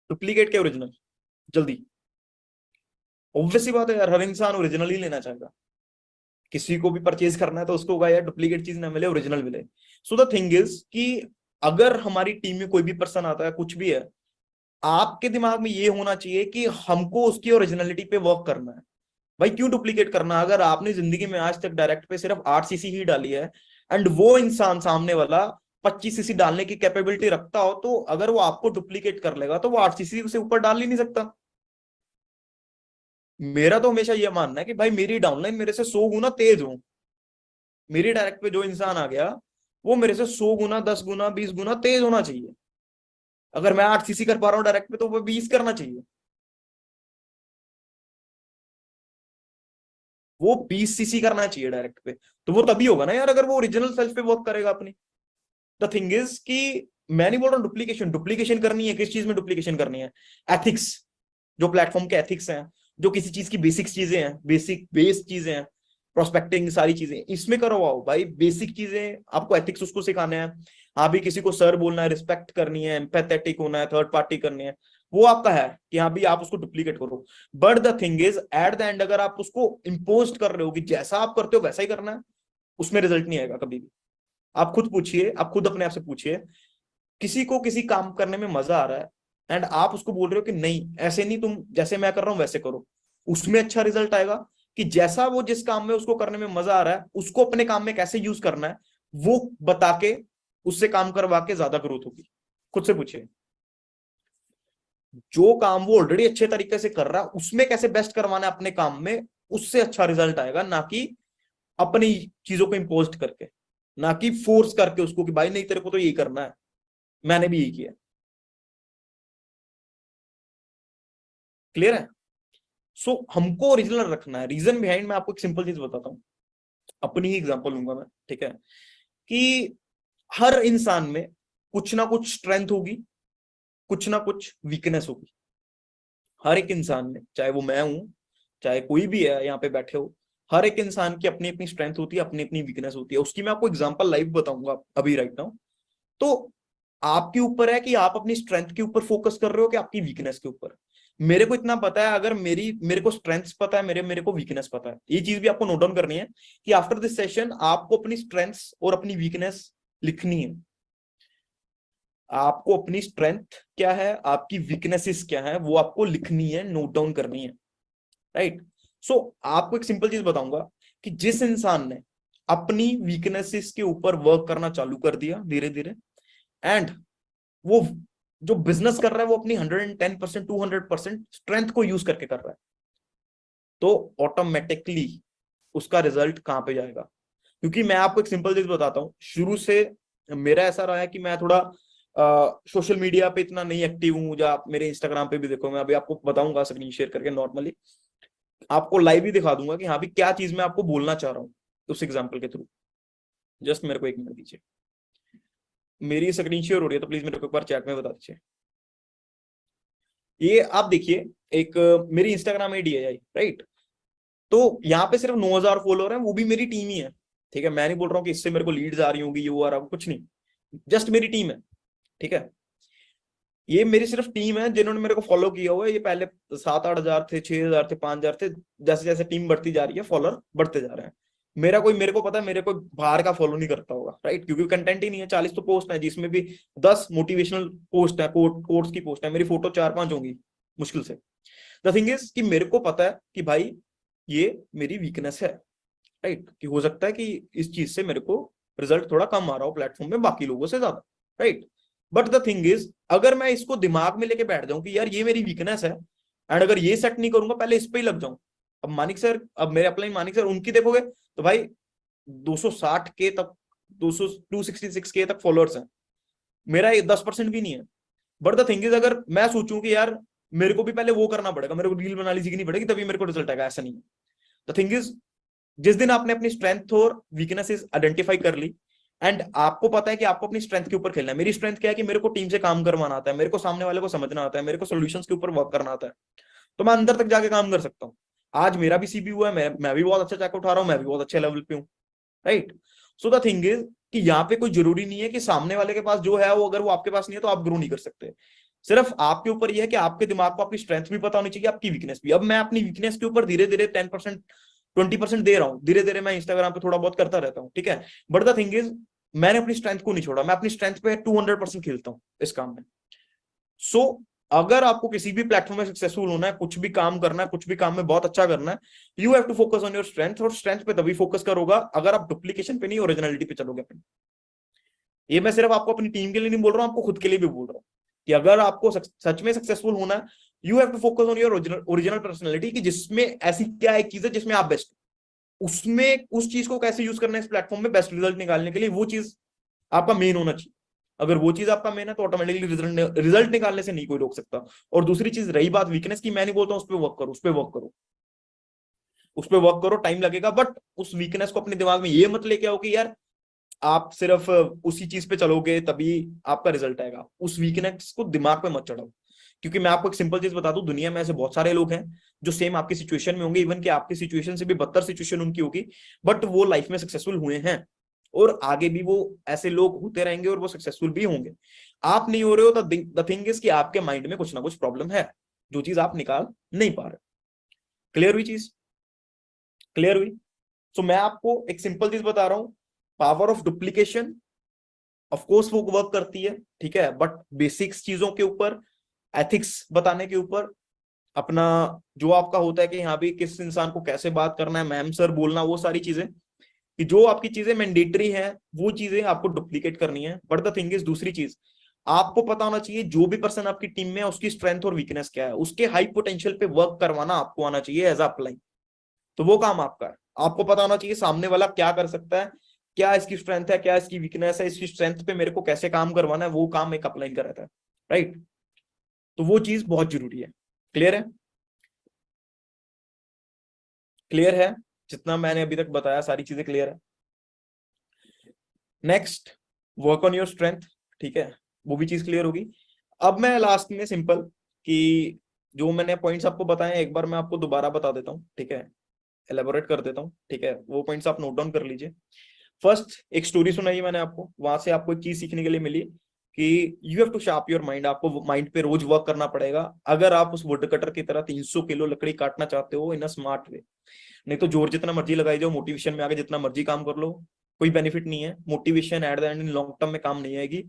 डुप्लीकेट के ओरिजिनल? जल्दी। ऑब्वियस सी बात है यार, हर इंसान ओरिजिनल ही लेना चाहेगा। किसी को भी परचेज करना है तो उसको होगा यार डुप्लीकेट चीज ना मिले, ओरिजिनल मिले। सो द थिंग इज कि अगर हमारी टीम में कोई भी पर्सन आता है, कुछ भी है, आपके दिमाग में ये होना चाहिए कि हमको उसकी ओरिजिनलिटी पे वर्क करना है। भाई क्यों डुप्लीकेट करना? अगर आपने जिंदगी में आज तक डायरेक्ट पे सिर्फ 8 सीसी ही डाली है, एंड वो इंसान सामने वाला 25 सीसी डालने की कैपेबिलिटी रखता हो, तो अगर वो आपको डुप्लीकेट कर लेगा तो वो 8 सीसी से ऊपर डाल ही नहीं सकता। मेरा तो हमेशा ये मानना है कि भाई मेरी डाउनलाइन मेरे से 100 गुना तेज हो, मेरी डायरेक्ट पे जो इंसान आ गया वो मेरे से 100 गुना 10 गुना 20 गुना तेज होना चाहिए। अगर मैं 8 सीसी कर पा रहा हूँ डायरेक्ट पे, तो वो 20 करना चाहिए, वो 20 सीसी करना चाहिए डायरेक्ट पे। तो वो तभी होगा ना यार, अगर वो ओरिजिनल सेल्फ पे वर्क करेगा अपनी। द थिंग इज कि मैं नहीं बोल रहा हूँ डुप्लीकेशन, डुप्लीकेशन करनी है, किस चीज में डुप्लीकेशन करनी है? एथिक्स, जो प्लेटफॉर्म के एथिक्स हैं, जो किसी चीज की बेसिक चीजें हैं, बेसिक बेस चीजें हैं, प्रोस्पेक्टिंग सारी चीजें इसमें करवाओ भाई। बेसिक चीजें आपको एथिक्स उसको सिखाने हैं। हाँ भी किसी को सर बोलना है, रिस्पेक्ट करनी है, एम्पैथेटिक होना है, थर्ड पार्टी करनी है, वो आपका है कि हाँ भी आप उसको डुप्लीकेट करो। But the thing is eight the and अगर आप उसको इम्पोज कर रहे हो कि जैसा आप करते हो वैसा ही करना है, उसमें रिजल्ट नहीं आएगा कभी भी। आप खुद पूछिए, आप खुद अपने आप से पूछिए, किसी को किसी काम करने में मजा आ रहा है एंड आप उसको बोल रहे हो कि नहीं ऐसे नहीं, तुम जैसे मैं कर रहा हूं वैसे करो, उसमें अच्छा रिजल्ट आएगा कि जैसा वो जिस काम में उसको करने में मजा आ रहा है उसको अपने काम में कैसे यूज करना है वो बता के उससे काम करवा के ज्यादा ग्रोथ होगी। खुद से पूछिए, जो काम वो ऑलरेडी अच्छे तरीके से कर रहा है उसमें कैसे बेस्ट करवाना है अपने काम में, उससे अच्छा रिजल्ट आएगा, ना कि अपनी चीजों को इम्पोज करके, ना कि फोर्स करके उसको कि भाई नहीं तेरे को तो यही करना है, मैंने भी यही किया। क्लियर है? सो हमको ओरिजिनल रखना है। रीजन बिहाइंड मैं आपको एक सिंपल चीज बताता हूँ, अपनी ही एग्जांपल लूंगा मैं, ठीक है? कि हर इंसान में कुछ ना कुछ स्ट्रेंथ होगी, कुछ ना कुछ वीकनेस होगी। हर एक इंसान में, चाहे वो मैं हूं, चाहे कोई भी है यहाँ पे बैठे हो, हर एक इंसान की अपनी अपनी स्ट्रेंथ होती है, अपनी अपनी वीकनेस होती है। उसकी मैं आपको एग्जांपल लाइव बताऊंगा अभी राइट नाउ। तो आपके ऊपर है कि आप अपनी स्ट्रेंथ के ऊपर फोकस कर रहे हो कि आपकी वीकनेस के ऊपर। मेरे को इतना पता है, अगर मेरे को स्ट्रेंथ्स पता है, मेरे मेरे को वीकनेस पता है, ये चीज भी आपको नोट डाउन करनी है कि आफ्टर दिस सेशन आपको अपनी स्ट्रेंथ्स और अपनी वीकनेस लिखनी है। आपको अपनी स्ट्रेंथ क्या है, आपकी वीकनेसेस क्या है, वो आपको लिखनी है, नोट डाउन करनी है, राइट? सो आपको एक सिंपल चीज बताऊंगा कि जिस इंसान ने अपनी वीकनेसेस के ऊपर वर्क करना चालू कर दिया धीरे धीरे, एंड वो जो बिजनेस कर रहा है वो अपनी 110% 200% स्ट्रेंथ को यूज करके कर रहा है, तो ऑटोमेटिकली उसका रिजल्ट कहां पे जाएगा? क्योंकि मैं आपको एक सिंपल चीज बताता हूँ, शुरू से मेरा ऐसा रहा है कि मैं थोड़ा सोशल मीडिया पे इतना नहीं एक्टिव हूँ। जो आप मेरे इंस्टाग्राम पे भी देखो, मैं अभी आपको बताऊंगा स्क्रीन शेयर करके, नॉर्मली आपको लाइव ही दिखा दूंगा कि हाँ भी क्या चीज मैं आपको बोलना चाह रहा हूँ उस एग्जाम्पल के थ्रू। जस्ट मेरे को एक मिनट दीजिए, मेरी स्क्रीन शेयर हो रही है तो प्लीज मेरे को एक बार चैट में बता दीजिए। ये आप देखिए, एक मेरी इंस्टाग्राम आईडी है राइट? तो यहाँ पे सिर्फ 9,000 फॉलोअर हैं, वो भी मेरी टीम ही है, ठीक है? मैं नहीं बोल रहा हूँ कि इससे मेरे को लीड्स आ रही होंगी, ये वो आ रहा होगा, कुछ नहीं, जस्ट मेरी टीम है, ठीक है? ये मेरी सिर्फ टीम है जिन्होंने मेरे को फॉलो किया हुआ है। ये पहले 7-8 हजार थे, 6,000 थे, 5,000 थे, जैसे जैसे टीम बढ़ती जा रही है फॉलोअर बढ़ते जा रहे हैं। मेरे को पता है मेरे को बाहर का फॉलो नहीं करता होगा, राइट? क्योंकि कंटेंट ही नहीं है। 40 तो पोस्ट है जिसमें भी 10 मोटिवेशनल पोस्ट है, कोर्स की पोस्ट है, मेरी फोटो 4-5 होंगी मुश्किल से। द थिंग इज कि मेरे को पता है कि भाई ये मेरी वीकनेस है, राइट? कि हो सकता है कि इस चीज से मेरे को रिजल्ट थोड़ा कम आ रहा हो प्लेटफॉर्म में बाकी लोगों से ज्यादा, right? But the thing is अगर मैं इसको दिमाग में लेके बैठ जाऊं कि यार ये मेरी वीकनेस है, एंड अगर ये सेट नहीं करूंगा, पहले इस पे ही लग जाऊं। अब मानिक सर, अब मेरे अपलाइन मानिक सर, उनकी देखोगे तो भाई 260 के तक, 200 266 के तक फॉलोअर्स हैं, मेरा ये 10% भी नहीं है। बट द थिंग इज अगर मैं सोचूं कि यार मेरे को भी पहले वो करना पड़ेगा, मेरे को रील बनानी सीखनी पड़ेगी तभी मेरे को रिजल्ट आएगा, ऐसा नहीं है। द थिंग इज जिस दिन आपने अपनी स्ट्रेंथ और वीकनेसेस आइडेंटिफाई कर ली, एंड आपको पता है कि आपको अपनी स्ट्रेंथ के ऊपर खेलना है। मेरी स्ट्रेंथ क्या है कि मेरे को टीम से काम करवाना आता है, मेरे को सामने वाले को समझना आता है, मेरे को सॉल्यूशंस के ऊपर वर्क करना आता है, तो मैं अंदर तक जाके काम कर सकता हूँ। आज मेरा भी सीबी हुआ है, मैं भी बहुत अच्छा चैक उठा रहा हूँ, मैं भी बहुत अच्छे लेवल पे हूँ, right? So the thing is कि यहाँ पे कोई जरूरी नहीं है कि सामने वाले के पास जो है वो अगर वो आपके पास नहीं है तो आप ग्रो नहीं कर सकते। सिर्फ आपके ऊपर यह है कि आपके दिमाग को आपकी स्ट्रेंथ भी पता होनी चाहिए, आपकी वीकनेस भी। अब मैं अपनी वीकनेस के ऊपर धीरे धीरे 10% 20% दे रहा हूँ, धीरे धीरे मैं इंस्टाग्राम पे थोड़ा बहुत करता रहता हूँ, ठीक है? बट द थिंग इज मैंने अपनी स्ट्रेंथ को नहीं छोड़ा, मैं अपनी स्ट्रेंथ पे 200% खेलता हूँ इस काम में। सो अगर आपको किसी भी प्लेटफॉर्म में सक्सेसफुल होना है, कुछ भी काम करना है, कुछ भी काम में बहुत अच्छा करना है, you have to focus on your strength. और स्ट्रेंथ पे तभी फोकस करोगा अगर आप डुप्लीकेशन पे नहीं, ओरिजिनलिटी पे चलोगे अपनी। ये मैं सिर्फ आपको अपनी टीम के लिए नहीं बोल रहा हूँ, आपको खुद के लिए भी बोल रहा हूँ कि अगर आपको सच में सक्सेसफुल होना है, you have to focus on your original personality, कि जिसमें ऐसी क्या एक चीज है जिसमें आप बेस्ट, उसमें उस चीज को कैसे यूज करना है इस प्लेटफॉर्म में बेस्ट रिजल्ट निकालने के लिए, वो चीज आपका मेन होना चाहिए। अगर वो चीज आपका मेन है तो ऑटोमेटिकली रिजल्ट निकालने से नहीं कोई रोक सकता। और दूसरी चीज रही बात वीकनेस की, मैं नहीं बोलता उस पर वर्क करो, उस पर वर्क करो, उस पर वर्क करो, टाइम लगेगा, बट उस वीकनेस को अपने दिमाग में ये मत लेके आओ कि यार आप सिर्फ उसी चीज पे चलोगे तभी आपका रिजल्ट आएगा। उस वीकनेस को दिमाग पे मत चढ़ाओ, क्योंकि मैं आपको एक सिंपल चीज बता दूं, दुनिया में ऐसे बहुत सारे लोग हैं जो सेम आपकी सिचुएशन में होंगे, इवन कि आपकी सिचुएशन से भी बदतर सिचुएशन उनकी होगी, बट वो लाइफ में सक्सेसफुल हुए हैं और आगे भी वो ऐसे लोग होते रहेंगे और वो सक्सेसफुल भी होंगे। आप नहीं हो रहे हो तो द थिंग इज कि आपके माइंड में कुछ ना कुछ प्रॉब्लम है, जो चीज आप निकाल नहीं पा रहे। क्लियर हुई चीज? क्लियर हुई? सो मैं आपको एक सिंपल चीज बता रहा हूं, power of duplication of course वो वर्क करती है, ठीक है, बट बेसिक्स चीजों के ऊपर, एथिक्स बताने के ऊपर, अपना जो आपका होता है कि यहाँ भी किस इंसान को कैसे बात करना है, मैम सर बोलना, वो सारी चीजें, कि जो आपकी चीजें मैंडेटरी हैं वो चीजें आपको डुप्लीकेट करनी है। बट द थिंग इज, दूसरी चीज आपको पता होना चाहिए जो भी पर्सन आपकी टीम में है उसकी स्ट्रेंथ और वीकनेस क्या है, उसके हाई पोटेंशियल पे वर्क करवाना आपको आना चाहिए एज अपलाइन। तो वो काम आपका है। आपको पता होना चाहिए सामने वाला क्या कर सकता है, क्या इसकी स्ट्रेंथ है, क्या इसकी वीकनेस है, इसकी स्ट्रेंथ पे मेरे को कैसे काम करवाना है, वो काम एक अपलाइन कर रहता है, राइट। तो वो चीज बहुत जरूरी है। क्लियर है? क्लियर है? जितना मैंने अभी तक बताया सारी चीजें क्लियर है? Next, work on your strength, ठीक है, वो भी चीज क्लियर होगी। अब मैं लास्ट में सिंपल कि जो मैंने पॉइंट्स आपको बताए एक बार मैं आपको दोबारा बता देता हूँ, ठीक है, एलेबोरेट कर देता हूँ, ठीक है, वो पॉइंट्स आप नोट डाउन कर लीजिए। फर्स्ट, एक स्टोरी सुनाई मैंने आपको, वहां से आपको एक चीज सीखने के लिए मिली कि you have to sharp your mind, आपको माइंड पे रोज वर्क करना पड़ेगा अगर आप उस वुड कटर की तरह 300 किलो लकड़ी काटना चाहते हो इन अ स्मार्ट वे। नहीं तो जोर जितना मर्जी लगाई जाओ, मोटिवेशन में आके जितना मर्जी काम कर लो, कोई बेनिफिट नहीं है। Motivation eight the and in long term में काम नहीं आएगी।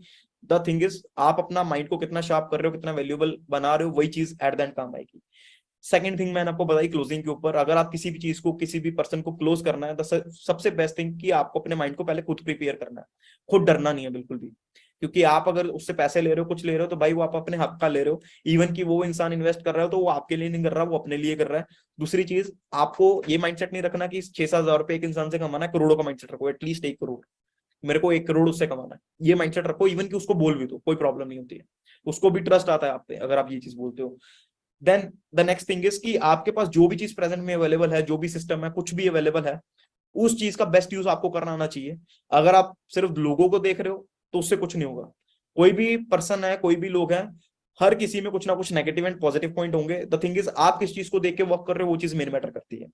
द थिंग इज, आप अपना माइंड को कितना शार्प कर रहे हो, कितना वैल्यूएबल बना रहे हो, वही चीज एट द एंड काम आएगी। सेकंड थिंग मैंने आपको बताई क्लोजिंग के ऊपर, अगर आप किसी भी चीज को, किसी भी पर्सन को क्लोज करना है, सबसे बेस्ट थिंग कि आपको अपने माइंड को पहले खुद प्रिपेयर करना है, खुद डरना नहीं है बिल्कुल भी। क्योंकि आप अगर उससे पैसे ले रहे हो, कुछ ले रहे हो, तो भाई वो आप अपने हक का ले रहे हो। इवन कि वो इंसान इन्वेस्ट कर रहा हो तो वो आपके लिए नहीं कर रहा, वो अपने लिए कर रहा है। दूसरी चीज, आपको ये माइंडसेट नहीं रखना कि 6-7 हजार रुपए एक इंसान से कमाना है, करोड़ों का माइंडसेट रखो, एटलीस्ट 1 करोड़, मेरे को 1 करोड़ उससे कमाना है, ये माइंडसेट रखो। इवन कि उसको बोल भी दो, कोई प्रॉब्लम नहीं होती है, उसको भी ट्रस्ट आता है आप पे अगर आप ये चीज बोलते हो। Then the next thing is कि आपके पास जो भी चीज प्रेजेंट में अवेलेबल है, जो भी सिस्टम है, कुछ भी अवेलेबल है, उस चीज का बेस्ट यूज आपको करना आना चाहिए। अगर आप सिर्फ लोगों को देख रहे हो तो उससे कुछ नहीं होगा। कोई भी पर्सन है, कोई भी लोग हैं, हर किसी में कुछ ना कुछ नेगेटिव एंड पॉजिटिव पॉइंट होंगे। द थिंग इज, आप किस चीज को देख के वर्क कर रहे हो वो चीज मेन मैटर करती है।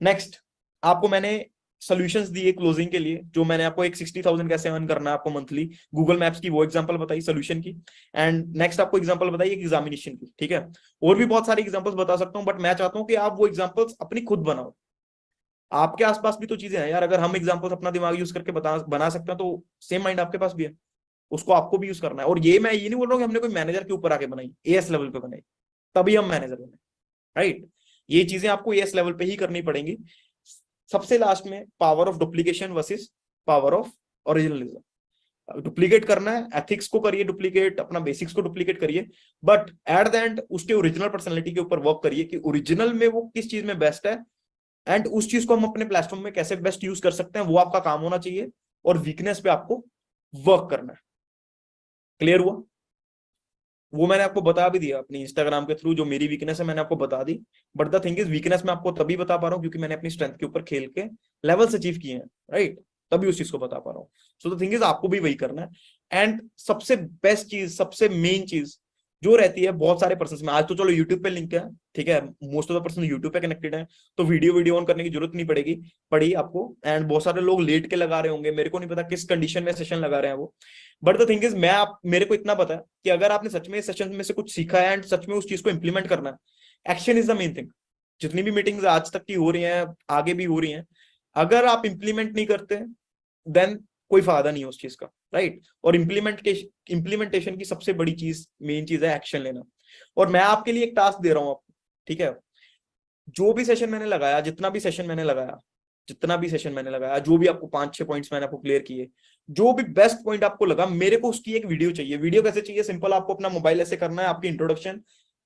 नेक्स्ट, आपको मैंने सोल्यूशंस दिए क्लोजिंग के लिए, जो मैंने आपको एक 60,000 कैसे अर्न करना है आपको मंथली, गूगल मैप्स की वो एग्जांपल बताई सोल्यूशन की। एंड नेक्स्ट आपको एग्जांपल बताई एक एग्जामिनेशन की, ठीक है। और भी बहुत सारी एग्जांपल्स बता सकता हूं, बट मैं चाहता हूं कि आप वो एग्जांपल्स अपनी खुद बनाओ। आपके आसपास भी तो चीजें हैं यार, अगर हम एग्जांपल्स अपना दिमाग यूज करके बना सकते हैं तो सेम माइंड आपके पास भी है, उसको आपको भी यूज करना है। और ये मैं ये नहीं बोल रहा हूँ कि हमने कोई मैनेजर के ऊपर आके बनाई, एएस लेवल पे बनाई तभी हम मैनेजर बने, राइट। ये चीजें आपको एएस लेवल पे ही करनी पड़ेंगी। सबसे लास्ट में, power of duplication versus power of originalism. Duplicate करना है, एथिक्स को करिए डुप्लीकेट, अपना बेसिक्स को डुप्लीकेट करिए, बट एट द एंड उसके ओरिजिनल पर्सनैलिटी के ऊपर वर्क करिए कि ओरिजिनल में वो किस चीज में बेस्ट है, एंड उस चीज को हम अपने प्लेटफॉर्म में कैसे बेस्ट यूज कर सकते हैं, वो आपका काम होना चाहिए। और वीकनेस पे आपको वर्क करना है। क्लियर हुआ? वो मैंने आपको बता भी दिया अपनी इंस्टाग्राम के थ्रू, जो मेरी वीकनेस है मैंने आपको बता दी। But the thing is, weakness मैं आपको तभी बता पा रहा हूँ क्योंकि मैंने अपनी स्ट्रेंथ के ऊपर खेल के लेवल्स अचीव किए हैं, राइट, तभी उस चीज को बता पा रहा हूँ। सो द थिंग इज, आपको भी वही करना है। एंड सबसे बेस्ट चीज, सबसे मेन चीज जो रहती है बहुत सारे पर्सन में, आज तो चलो यूट्यूब पे लिंक है, ठीक है, most of the person YouTube पे कनेक्टेड है, तो वीडियो ऑन करने की जरूरत नहीं पड़ी आपको। एंड बहुत सारे लोग लेट के लगा रहे होंगे, मेरे को नहीं पता किस कंडीशन में सेशन लगा रहे हैं वो। बट द थिंग इज, मेरे को इतना पता है कि अगर आपने सच में इस सेशन में से कुछ सीखा है एंड सच में उस चीज को इंप्लीमेंट करना है, action is the main thing. जितनी भी मीटिंग्स आज तक की हो रही हैं, आगे भी हो रही हैं, अगर आप इंप्लीमेंट नहीं करते देन कोई फायदा नहीं है उस चीज का, राइट। और इंप्लीमेंटेशन की सबसे बड़ी चीज, मेन चीज है एक्शन लेना। और मैं आपके लिए एक टास्क दे रहा हूं आपको, ठीक है, जो भी सेशन मैंने लगाया, जितना भी सेशन मैंने लगाया, जो भी आपको 5-6 पॉइंट्स मैंने आपको क्लियर किए, जो भी बेस्ट पॉइंट आपको लगा, मेरे को उसकी एक वीडियो चाहिए। वीडियो कैसे चाहिए? सिंपल, आपको अपना मोबाइल ऐसे करना है, आपकी इंट्रोडक्शन,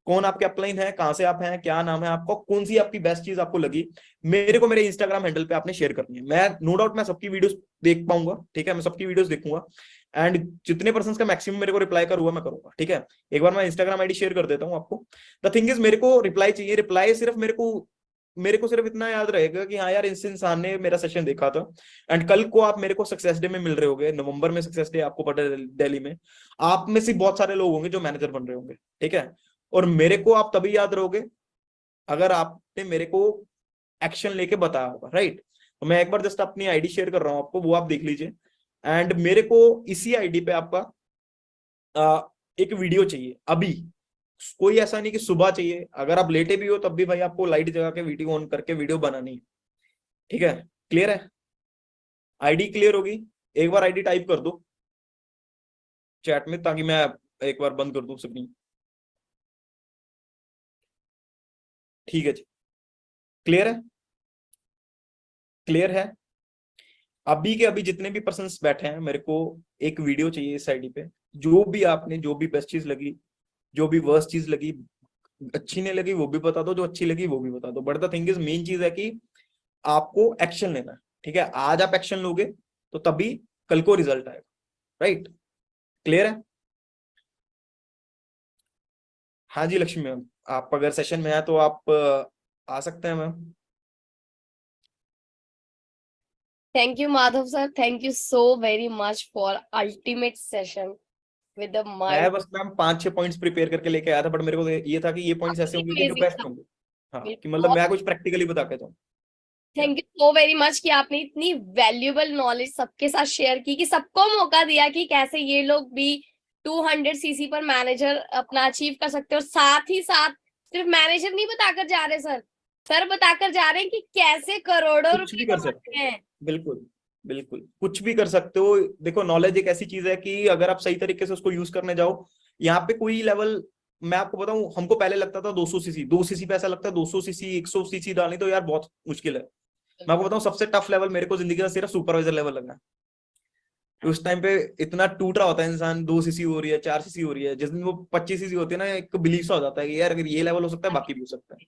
कौन आपके अपलाइन है, कहां से आप हैं, क्या नाम है आपका, कौन सी आपकी बेस्ट चीज आपको लगी, मेरे को मेरे इंस्टाग्राम हैंडल पे आपने शेयर करनी है। मैं नो डाउट मैं सबकी वीडियोस देख पाऊंगा, ठीक है, मैं सबकी वीडियोस देखूंगा। एंड जितने पर्सन का मैक्सिमम मेरे को रिप्लाई करूंगा मैं करूंगा, ठीक है। एक बार मैं इंस्टाग्राम आईडी शेयर कर देता हूँ आपको। द थिंग इज, मेरे को रिप्लाई चाहिए। रिप्लाई सिर्फ मेरे को सिर्फ इतना याद रहेगा कि हाँ यार, इस इंसान ने मेरा सेशन देखा था। एंड कल को आप मेरे को सक्सेस डे में मिल रहे होंगे, नवंबर में सक्सेस डे आपको पता है दिल्ली में, आप में से बहुत सारे लोग होंगे जो मैनेजर बन रहे होंगे, ठीक है। और मेरे को आप तभी याद रहोगे अगर आपने मेरे को एक्शन लेके बताया होगा, राइट। तो मैं एक बार जस्ट अपनी आईडी शेयर कर रहा हूं आपको, वो आप देख लीजिए। एंड मेरे को इसी आईडी पे आपका एक वीडियो चाहिए अभी। कोई ऐसा नहीं कि सुबह चाहिए, अगर आप लेटे भी हो तब भी भाई आपको लाइट जगा के वीडियो ऑन करके वीडियो बनानी है, ठीक है। क्लियर है? आईडी क्लियर होगी? एक बार आईडी टाइप कर दो चैट में, ताकि मैं एक बार बंद कर दूं स्क्रीन। ठीक है जी, क्लियर है? क्लियर है? अभी के अभी जितने भी पर्सन्स बैठे हैं, मेरे को एक वीडियो चाहिए इस आईडी पे। जो भी आपने, जो भी बेस्ट चीज लगी, जो भी वर्स्ट चीज लगी, अच्छी नहीं लगी वो भी बता दो, जो अच्छी लगी वो भी बता दो। But the thing is, main चीज है कि आपको एक्शन लेना है, ठीक है। आज आप एक्शन लोगे तो तभी कल को रिजल्ट आएगा, राइट। क्लियर है? हाँ जी लक्ष्मी मैम, आप अगर सेशन में है तो आप आ सकते हैं ma'am. Thank you, Madhav sir. Thank you so very much for ultimate session with the मैं mind. बस मैम 5-6 पॉइंट्स प्रिपेयर करके लेके आया था, बट मेरे को ये था कि ये पॉइंट्स ऐसे होंगे कि जो Amazing बेस्ट था। होंगे। हाँ, कि मतलब बिल्कुल। मैं कुछ प्रैक्टिकली बता के जाऊँ। Thank you so very much कि आपने इतनी वैल्यूएबल नॉलेज सबके साथ शेयर की, कि सबको मौका दिया कि कैसे ये लोग भी 200 सीसी पर मैनेजर अपना अचीव कर सकते हैं। और साथ ही साथ सिर्फ मैनेजर नहीं बताकर जा रहे सर बताकर जा रहे हैं कि कैसे करोड़ों कुछ रुपए भी कर सकते कमाते हो, हैं। बिल्कुल बिल्कुल कुछ भी कर सकते हो। देखो, नॉलेज एक ऐसी चीज है कि अगर आप सही तरीके से उसको यूज करने जाओ, यहाँ पे कोई लेवल, मैं आपको बताऊं, हमको पहले लगता था 200 सीसी, 2 सीसी पे ऐसा लगता है 200 सीसी 100 सीसी डालनी तो यार बहुत मुश्किल है। मैं आपको बताऊं, सबसे टफ लेवल मेरे को जिंदगी का सिर्फ सुपरवाइजर लेवल लगा है। उस टाइम पे इतना टूट रहा होता है इंसान, 2 सीसी हो रही है, 4 सीसी हो रही है, जिस दिन वो 25 सीसी होती है ना, एक बिलीव सा हो जाता है कि यार अगर ये लेवल हो सकता है बाकी भी हो सकता है।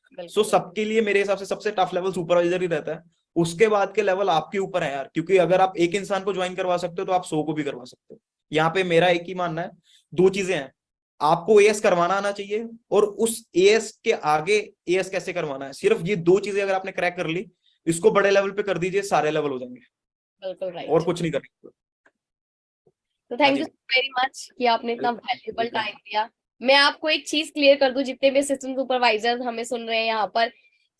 सो बिल्कुल सबके लिए मेरे हिसाब से सबसे टफ लेवल सुपरवाइजर ही रहता है। उसके बाद के लेवल आपके ऊपर है यार, क्योंकि अगर आप एक इंसान को ज्वाइन करवा सकते हो तो आप 100 को भी करवा सकते हो। यहाँ पे मेरा एक ही मानना है, दो चीजें हैं। आपको एएस करवाना आना चाहिए, और उस एएस के आगे एएस कैसे करवाना है, सिर्फ ये दो चीजें अगर आपने क्रैक कर ली, इसको बड़े लेवल पे कर दीजिए, सारे लेवल हो जाएंगे। बिल्कुल और राइट। कुछ नहीं करेंगे। तो हाँ थैंक जी, यू वेरी मच कि आपने इतना वैल्यूएबल वेलकम। टाइम दिया। मैं आपको एक चीज क्लियर कर दूं, जितने भी असिस्टेंट सुपरवाइजर हमें सुन रहे हैं यहाँ पर,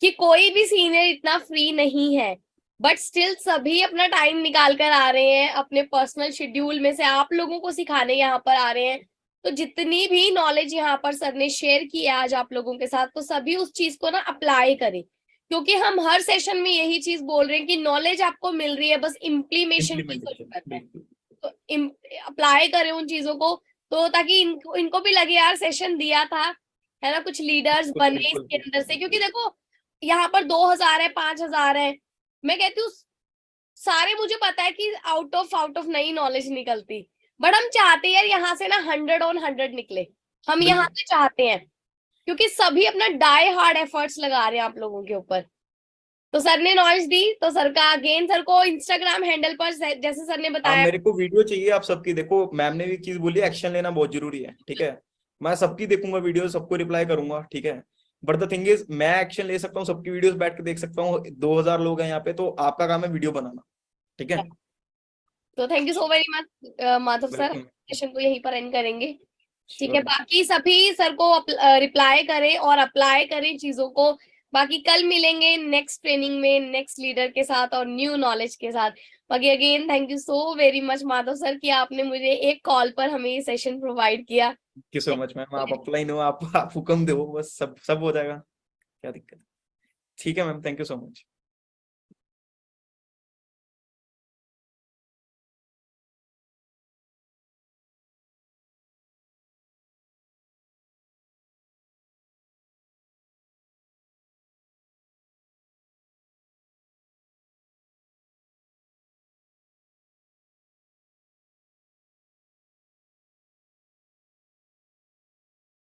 कि कोई भी सीनियर इतना फ्री नहीं है, बट स्टिल सभी अपना टाइम निकाल कर आ रहे हैं, अपने पर्सनल शेड्यूल में से आप लोगों को सिखाने यहाँ पर आ रहे हैं। तो जितनी भी नॉलेज यहाँ पर सर ने शेयर की है आज आप लोगों के साथ, तो सभी उस चीज को ना अप्लाई करें, क्योंकि हम हर सेशन में यही चीज बोल रहे हैं कि नॉलेज आपको मिल रही है, बस इम्प्लीमेशन की इम्प्लीमेंटेशन, जरूरत है। बिल्कुल। तो अप्लाई करें उन चीजों को, तो ताकि इनको भी लगे यार सेशन दिया था, है ना, कुछ लीडर्स बिल्कुल बने बिल्कुल इसके अंदर बिल्कुल से। क्योंकि बिल्कुल। देखो यहाँ पर 2000 है, 5000 है, मैं कहती हूँ सारे, मुझे पता है कि आउट ऑफ नई नॉलेज निकलती, बट हम चाहते हैं यार यहाँ से ना 100 on 100 निकले। हम यहाँ बिल्कुल से चाहते हैं, क्योंकि सभी अपना डाई हार्ड एफर्ट्स लगा रहे हैं आप लोगों के ऊपर। तो सर ने नॉलेज दी, तो सर का अगेन, सर को इंस्टाग्राम हैंडल पर जैसे सर ने हाँ, बताया। मेरे को वीडियो चाहिए आप सबकी। देखो, मैम ने भी एक चीज बोली, एक्शन लेना बहुत जरूरी है, ठीक है। मैं सबकी देखूंगा वीडियो, सबको रिप्लाई करूंगा, ठीक है। बट द थिंग इज, मैं एक्शन ले सकता हूँ, सबकी वीडियोस बैठ के देख सकता हूँ। 2000 लोग हैं यहाँ पे, तो आपका काम है वीडियो बनाना, ठीक है। तो thank you so very much Madhav sir, welcome. Session को यहीं पर एंड करेंगे। ठीक है, श्योर। बाकी सभी सर को रिप्लाई करें और अप्लाई करें चीजों को। बाकी कल मिलेंगे नेक्स्ट ट्रेनिंग में, नेक्स्ट लीडर के साथ और न्यू नॉलेज के साथ। बाकी again thank you so very much Madhav sir कि आपने मुझे एक कॉल पर हमें ये सेशन प्रोवाइड किया। Thank you so much ma'am, आप अपलाइन हो, आप हुक्म दो, बस सब सब हो जाएगा, क्या दिक्कत है। ठीक है ma'am, thank you so much.